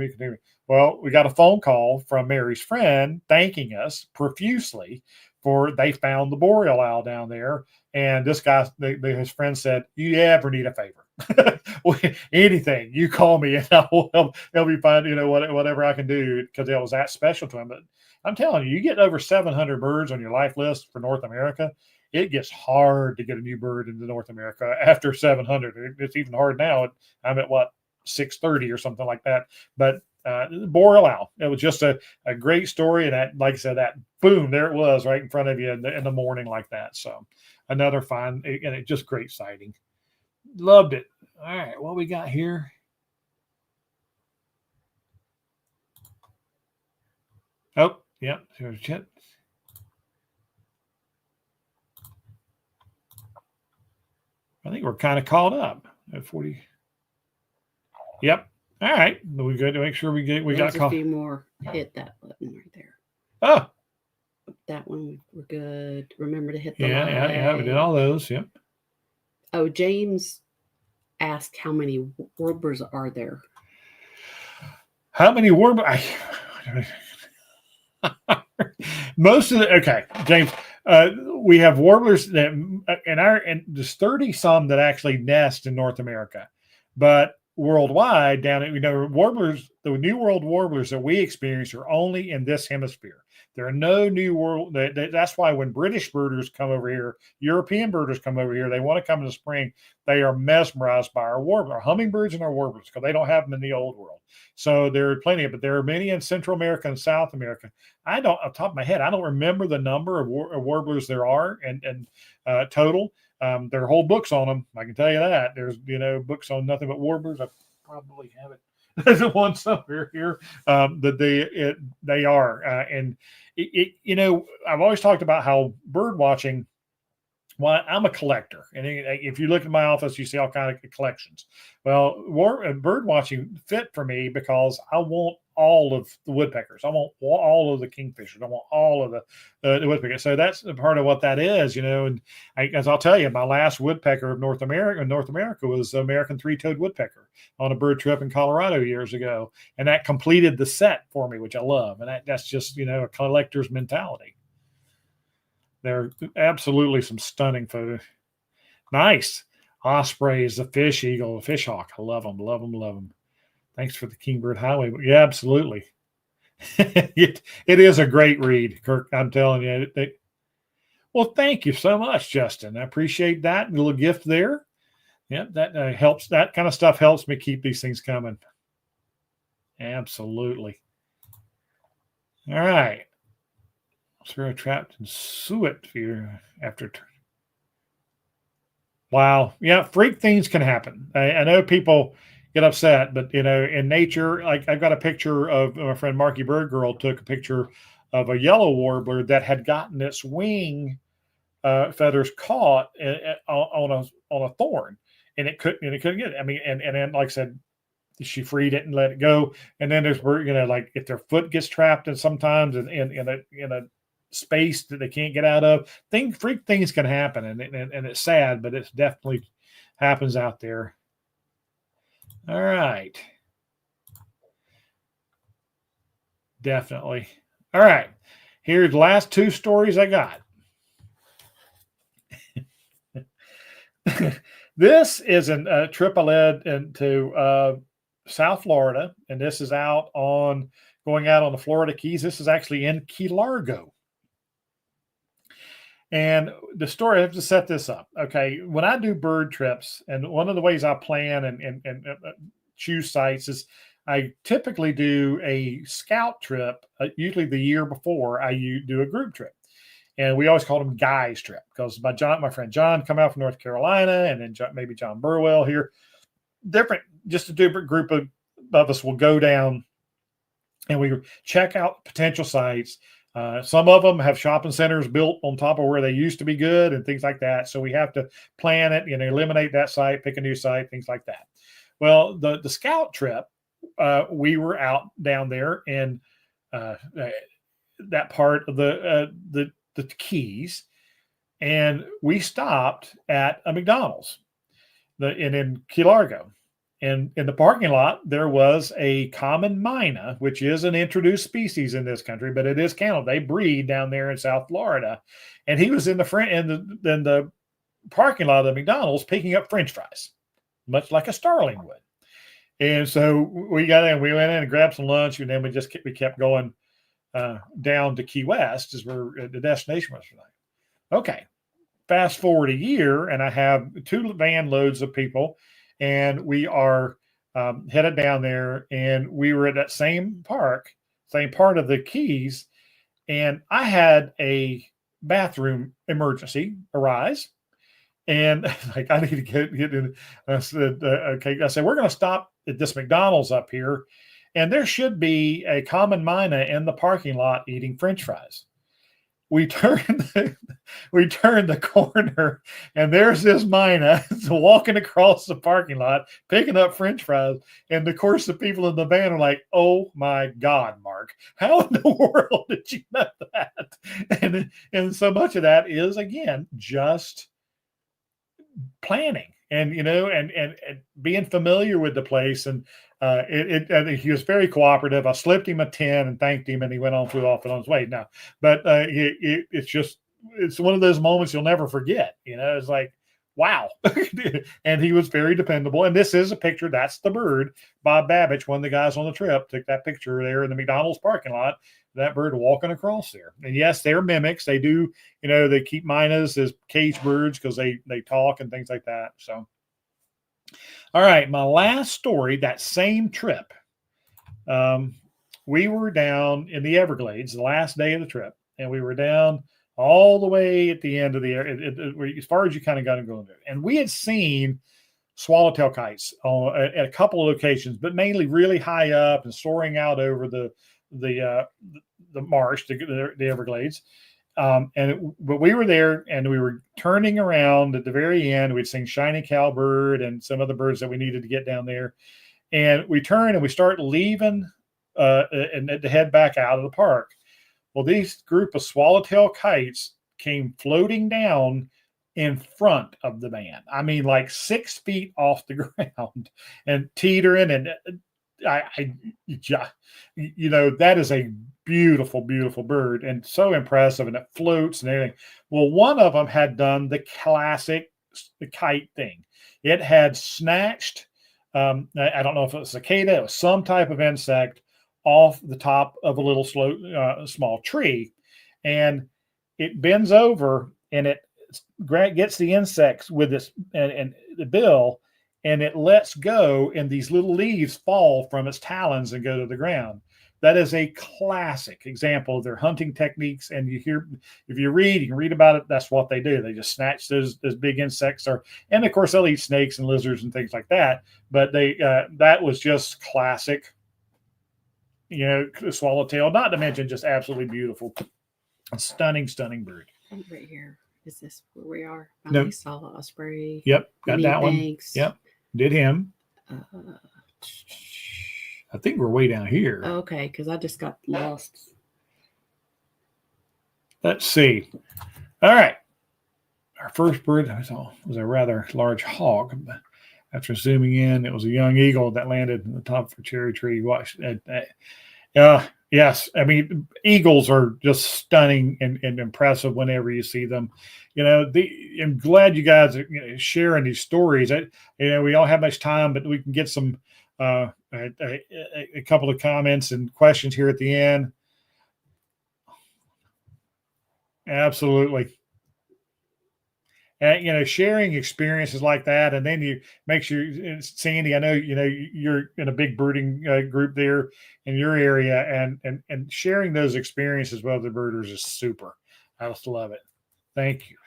Well, we got a phone call from Mary's friend thanking us profusely for they found the boreal owl down there. And this guy, his friend said, you ever need a favor, anything, you call me and I'll help you find, whatever I can do, because it was that special to him. But I'm telling you, you get over 700 birds on your life list for North America, it gets hard to get a new bird into North America after 700. It's even hard now. I'm at 630 or something like that. But boreal owl, it was just a great story. And that, like I said, that boom, there it was right in front of you in the morning like that. So another fine, and it just great sighting. Loved it. All right, what we got here? Oh, yeah, there's Chet. I think we're kind of caught up at 40. Yep. All right. We good to make sure we got a few more. Hit that button right there. Oh, that one we're good. Remember to hit the yeah. We did all those. Yep. Oh, James asked how many warblers are there? How many warblers? Most of okay, James. We have warblers that and there's 30 some that actually nest in North America, but worldwide down at warblers, the New World warblers that we experience are only in this hemisphere. There are no new world. That's why when British birders come over here, European birders come over here, they want to come in the spring. They are mesmerized by our warbler, our hummingbirds and our warblers, because they don't have them in the old world. So there are plenty, but there are many in Central America and South America. I don't, off the top of my head, I don't remember the number of warblers there are and total. There are whole books on them. I can tell you that. There's books on nothing but warblers. I probably have it. There's one somewhere here that they are, and I've always talked about how bird watching. Well, I'm a collector, and if you look at my office, you see all kinds of collections. Well, bird watching fit for me because I want all of the woodpeckers. I want all of the kingfishers. I want all of the woodpeckers. So that's part of what that is, And as I'll tell you, my last woodpecker of North America was the American three-toed woodpecker on a bird trip in Colorado years ago, and that completed the set for me, which I love. And that's just a collector's mentality. There are absolutely some stunning photos. Nice. Ospreys, the fish eagle, the fish hawk. I love them. Thanks for the Kingbird Highway. Yeah, absolutely. it is a great read, Kirk. I'm telling you. Well, thank you so much, Justin. I appreciate that little gift there. Yeah, that helps. That kind of stuff helps me keep these things coming. Absolutely. All right. So trapped in suet fear after. Wow. Yeah, freak things can happen. I know people get upset, but in nature, like I've got a picture of my friend Marky Bird Girl took a picture of a yellow warbler that had gotten its wing feathers caught on a thorn, and it couldn't get it. I mean, and then like I said, she freed it and let it go. And then there's where like if their foot gets trapped and sometimes in a space that they can't get out of, freak things can happen, and it's sad, but it definitely happens out there. All right, definitely. All right, here's the last two stories I got. This is a trip I led into South Florida, and this is going out on the Florida Keys. This is actually in Key Largo. And the story, I have to set this up. Okay. When I do bird trips, and one of the ways I plan and choose sites is I typically do a scout trip, usually the year before I do a group trip. And we always called them guys trip because my friend John come out from North Carolina, and then maybe John Burwell here. Just a different group of us will go down and we check out potential sites. Some of them have shopping centers built on top of where they used to be good and things like that. So we have to plan it, eliminate that site, pick a new site, things like that. Well, the scout trip, we were out down there in that part of the Keys, and we stopped at a McDonald's in Key Largo. And in the parking lot, there was a common Myna, which is an introduced species in this country, but it is counted. They breed down there in South Florida. And he was in the parking lot of the McDonald's picking up French fries, much like a starling would. And so we got in, we went in and grabbed some lunch, and then we kept going down to Key West, is where the destination was tonight. Okay, fast forward a year, and I have 2 van loads of people, and we are headed down there, and we were at that same part of the Keys, and I had a bathroom emergency arise, and like I need to get in. I said, okay. I said, we're going to stop at this McDonald's up here, and there should be a common Myna in the parking lot eating French fries. We turned the corner, and there's this Myna walking across the parking lot, picking up French fries. And of course, the people in the van are like, "Oh my God, Mark, how in the world did you know that?" And so much of that is, again, just planning and being familiar with the place. And I think he was very cooperative. I slipped him a 10 and thanked him, and he went flew off and on his way. Now, but it's one of those moments you'll never forget. It's like, wow. And he was very dependable. And this is a picture. That's the bird. Bob Babich, one of the guys on the trip, took that picture there in the McDonald's parking lot. That bird walking across there. And yes, they're mimics. They do, they keep Mynas as cage birds because they talk and things like that. So, all right, my last story, that same trip. We were down in the Everglades the last day of the trip, and we were down all the way at the end of as far as you kind of got to go there. And we had seen swallowtail kites at a couple of locations, but mainly really high up and soaring out over the marsh, the Everglades. But we were there, and we were turning around at the very end. We'd seen shiny cowbird and some other birds that we needed to get down there. And we turn and we start leaving and to head back out of the park. Well, these group of swallowtail kites came floating down in front of the van. I mean, like 6 feet off the ground and teetering. And that is a beautiful, beautiful bird and so impressive, and it floats and everything. Well, one of them had done the classic kite thing. It had snatched, I don't know if it was a cicada, it was some type of insect off the top of a little small tree, and it bends over and it gets the insects with its and the bill, and it lets go, and these little leaves fall from its talons and go to the ground. That is a classic example of their hunting techniques. And you can read about it. That's what they do. They just snatch those big insects, and of course they'll eat snakes and lizards and things like that. But that was just classic, swallowtail. Not to mention just absolutely beautiful, stunning bird. Right here. Is this where we are? No. Saw osprey. Yep, got that one. Banks. Yep, did him. I think we're way down here. Okay, because I just got lost. Let's see. All right. Our first bird was a rather large hawk. After zooming in, it was a young eagle that landed on the top of a cherry tree. Yes. I mean, eagles are just stunning and impressive whenever you see them. I'm glad you guys are sharing these stories. We don't have much time, but we can get some a couple of comments and questions here at the end. Absolutely. Sharing experiences like that, and then you make sure, Sandy, I know you're in a big birding group there in your area, and sharing those experiences with other birders is super. I just love it. Thank you.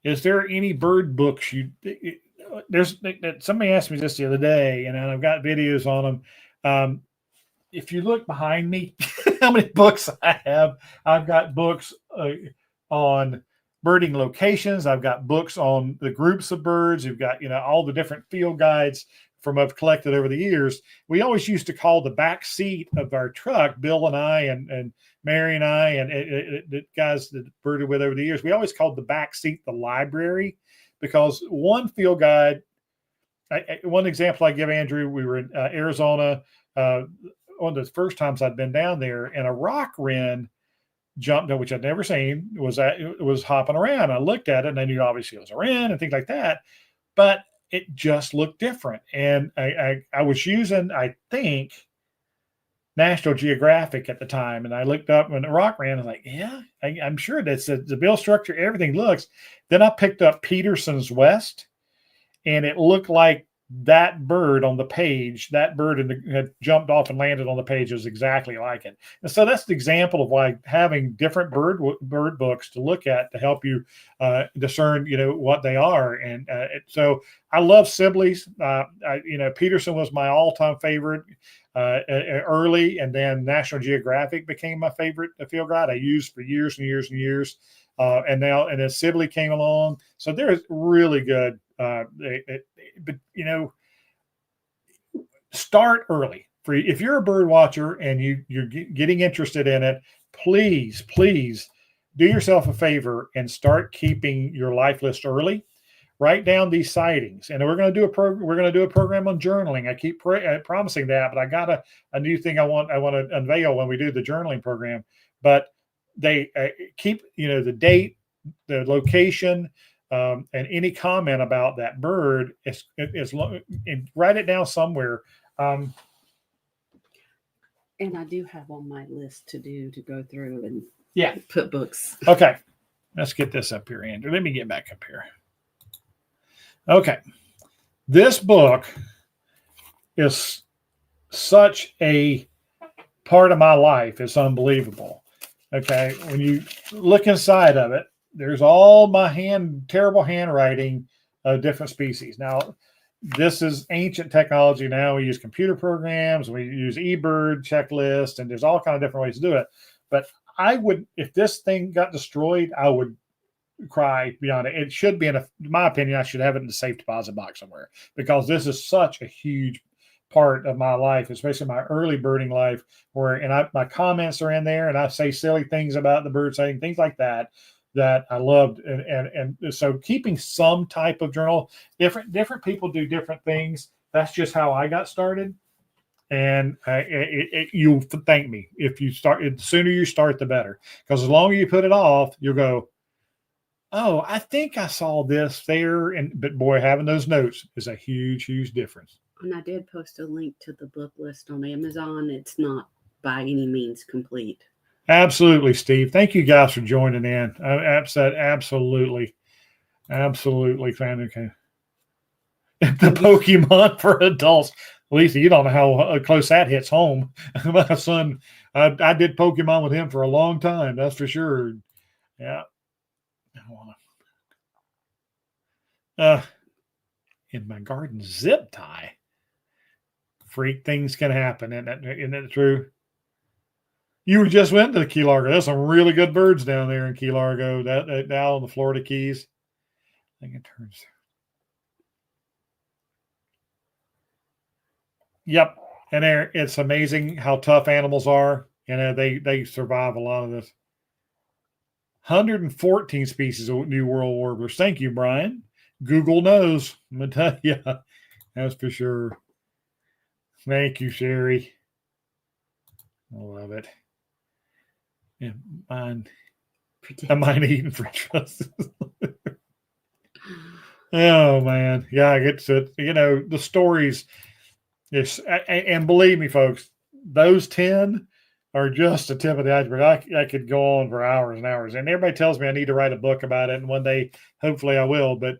Is there any bird books somebody asked me this the other day, and I've got videos on them. If you look behind me, how many books I have, I've got books on birding locations. I've got books on the groups of birds. You've got, all the different field guides from I've collected over the years. We always used to call the back seat of our truck, Bill and I and Mary and I and the guys that birded with over the years, we always called the back seat the library, because one field guide, one example I give Andrew, we were in Arizona, one of the first times I'd been down there, and a rock wren jumped, which I'd never seen, was hopping around. I looked at it, and I knew obviously it was a wren and things like that, but it just looked different. And I was using, I think, National Geographic at the time, and I looked up when the rock wren. I was like, yeah, I'm sure that's the bill structure, everything looks. Then I picked up Peterson's West, and it looked like that bird on the page, that bird had jumped off and landed on the page, was exactly like it. And so that's the example of why having different bird books to look at to help you discern, what they are. And so I love Sibley's. Peterson was my all-time favorite early, and then National Geographic became my favorite field guide I used for years and years and years. And then Sibley came along. So they're really good. But start early. If you're a bird watcher and you're getting interested in it, please do yourself a favor and start keeping your life list early. Write down these sightings, and we're going to do a program on journaling. I keep promising that, but I got a new thing I want to unveil when we do the journaling program. But they keep the date, the location, and any comment about that bird and write it down somewhere. And I do have on my list to go through and put books. Okay, let's get this up here, Andrew. Let me get back up here. Okay, this book is such a part of my life. It's unbelievable. Okay, when you look inside of it, there's all my terrible handwriting of different species. Now, this is ancient technology. Now we use computer programs, we use eBird checklist, and there's all kind of different ways to do it. But if this thing got destroyed, I would cry beyond it. It should be in my opinion, I should have it in the safe deposit box somewhere, because this is such a huge part of my life, especially my early birding life, my comments are in there, and I say silly things about the bird sighting, things like that I loved. And so keeping some type of journal, different people do different things. That's just how I got started. And you'll thank me if you start. The sooner you start, the better, because the longer you put it off, you'll go, oh, I think I saw this there. But boy, having those notes is a huge difference. And I did post a link to the book list on Amazon. It's not by any means complete. Absolutely, Steve. Thank you guys for joining in. Absolutely. Absolutely. Okay. The Pokemon for adults. Lisa, you don't know how close that hits home. My son, I did Pokemon with him for a long time. That's for sure. Yeah. In my garden zip tie. Freak things can happen. Isn't that true? You just went to the Key Largo. There's some really good birds down there in Key Largo, that down on the Florida Keys. I think it turns. Yep. And it's amazing how tough animals are. And they survive a lot of this. 114 species of New World warblers. Thank you, Brian. Google knows. I'm going to tell you. That's for sure. Thank you, Sherry. I love it. Yeah, mine eating French fries. Oh man, yeah, it's the stories. Yes, and believe me, folks, those 10 are just the tip of the iceberg. I could go on for hours and hours, and everybody tells me I need to write a book about it, and one day, hopefully, I will. But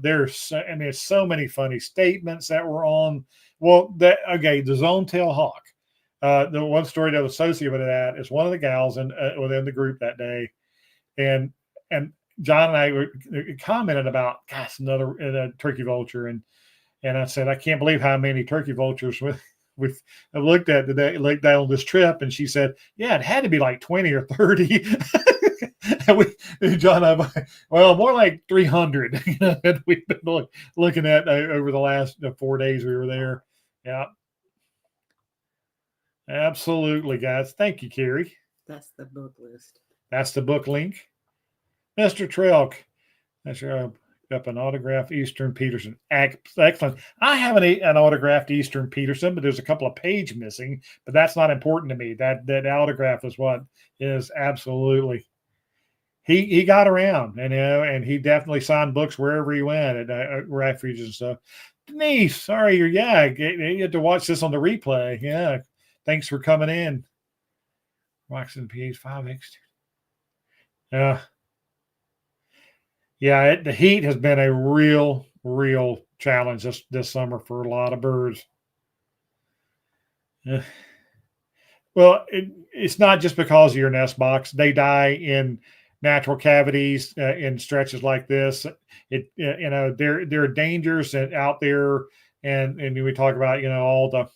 there's so many funny statements that were on. Well, the zone-tail hawk. The one story that was associated with that is one of the gals within the group that day, and John and I were commented about, gosh, another turkey vulture, and I said, I can't believe how many turkey vultures we've looked at today, looked down on this trip, and she said, yeah, it had to be like 20 or 30. And John and I, well, more like 300 that we've been looking at over the last 4 days we were there. Yeah. Absolutely, guys. Thank you, Carrie. That's the book list. That's the book link. Mr. Trelk. That's up an autographed Eastern Peterson. Excellent. I have an autographed Eastern Peterson, but there's a couple of pages missing. But that's not important to me. That autograph is what is absolutely. He got around, and he definitely signed books wherever he went at refuges and stuff. Denise, sorry, you had to watch this on the replay. Yeah. Thanks for coming in. Roxon PH5X. Yeah, the heat has been a real challenge this summer for a lot of birds. Well, it's not just because of your nest box. They die in natural cavities in stretches like this. There are dangers out there, and we talk about all the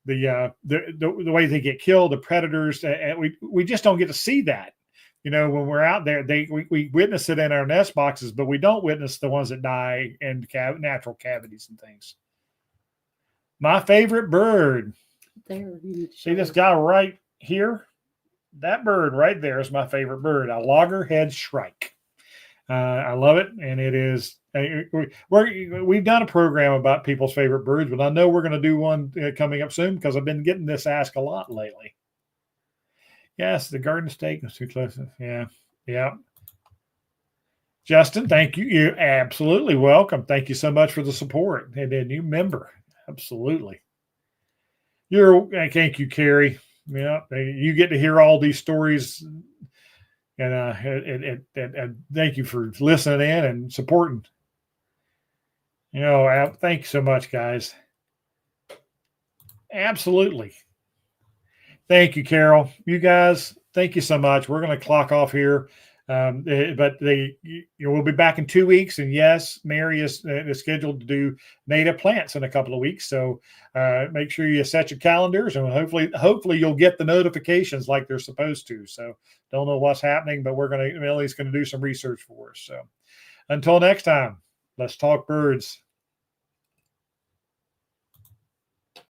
way they get killed, the predators, and we just don't get to see that. When we're out there, we witness it in our nest boxes, but we don't witness the ones that die in natural cavities and things. My favorite bird. See this guy right here? That bird right there is my favorite bird, a loggerhead shrike. I love it, and it is. We've done a program about people's favorite birds, but I know we're going to do one coming up soon because I've been getting this asked a lot lately. Yes, the garden steak was too close. Yeah. Justin, thank you. You're absolutely welcome. Thank you so much for the support. And a new member. Absolutely. Thank you, Carrie. Yeah, you get to hear all these stories. And thank you for listening in and supporting. Thank you so much, guys. Absolutely. Thank you, Carol. You guys, thank you so much. We're going to clock off here. But we'll be back in 2 weeks. And yes, Mary is scheduled to do native plants in a couple of weeks. So make sure you set your calendars, and hopefully you'll get the notifications like they're supposed to. So don't know what's happening, but Emily's going to do some research for us. So until next time, let's talk birds.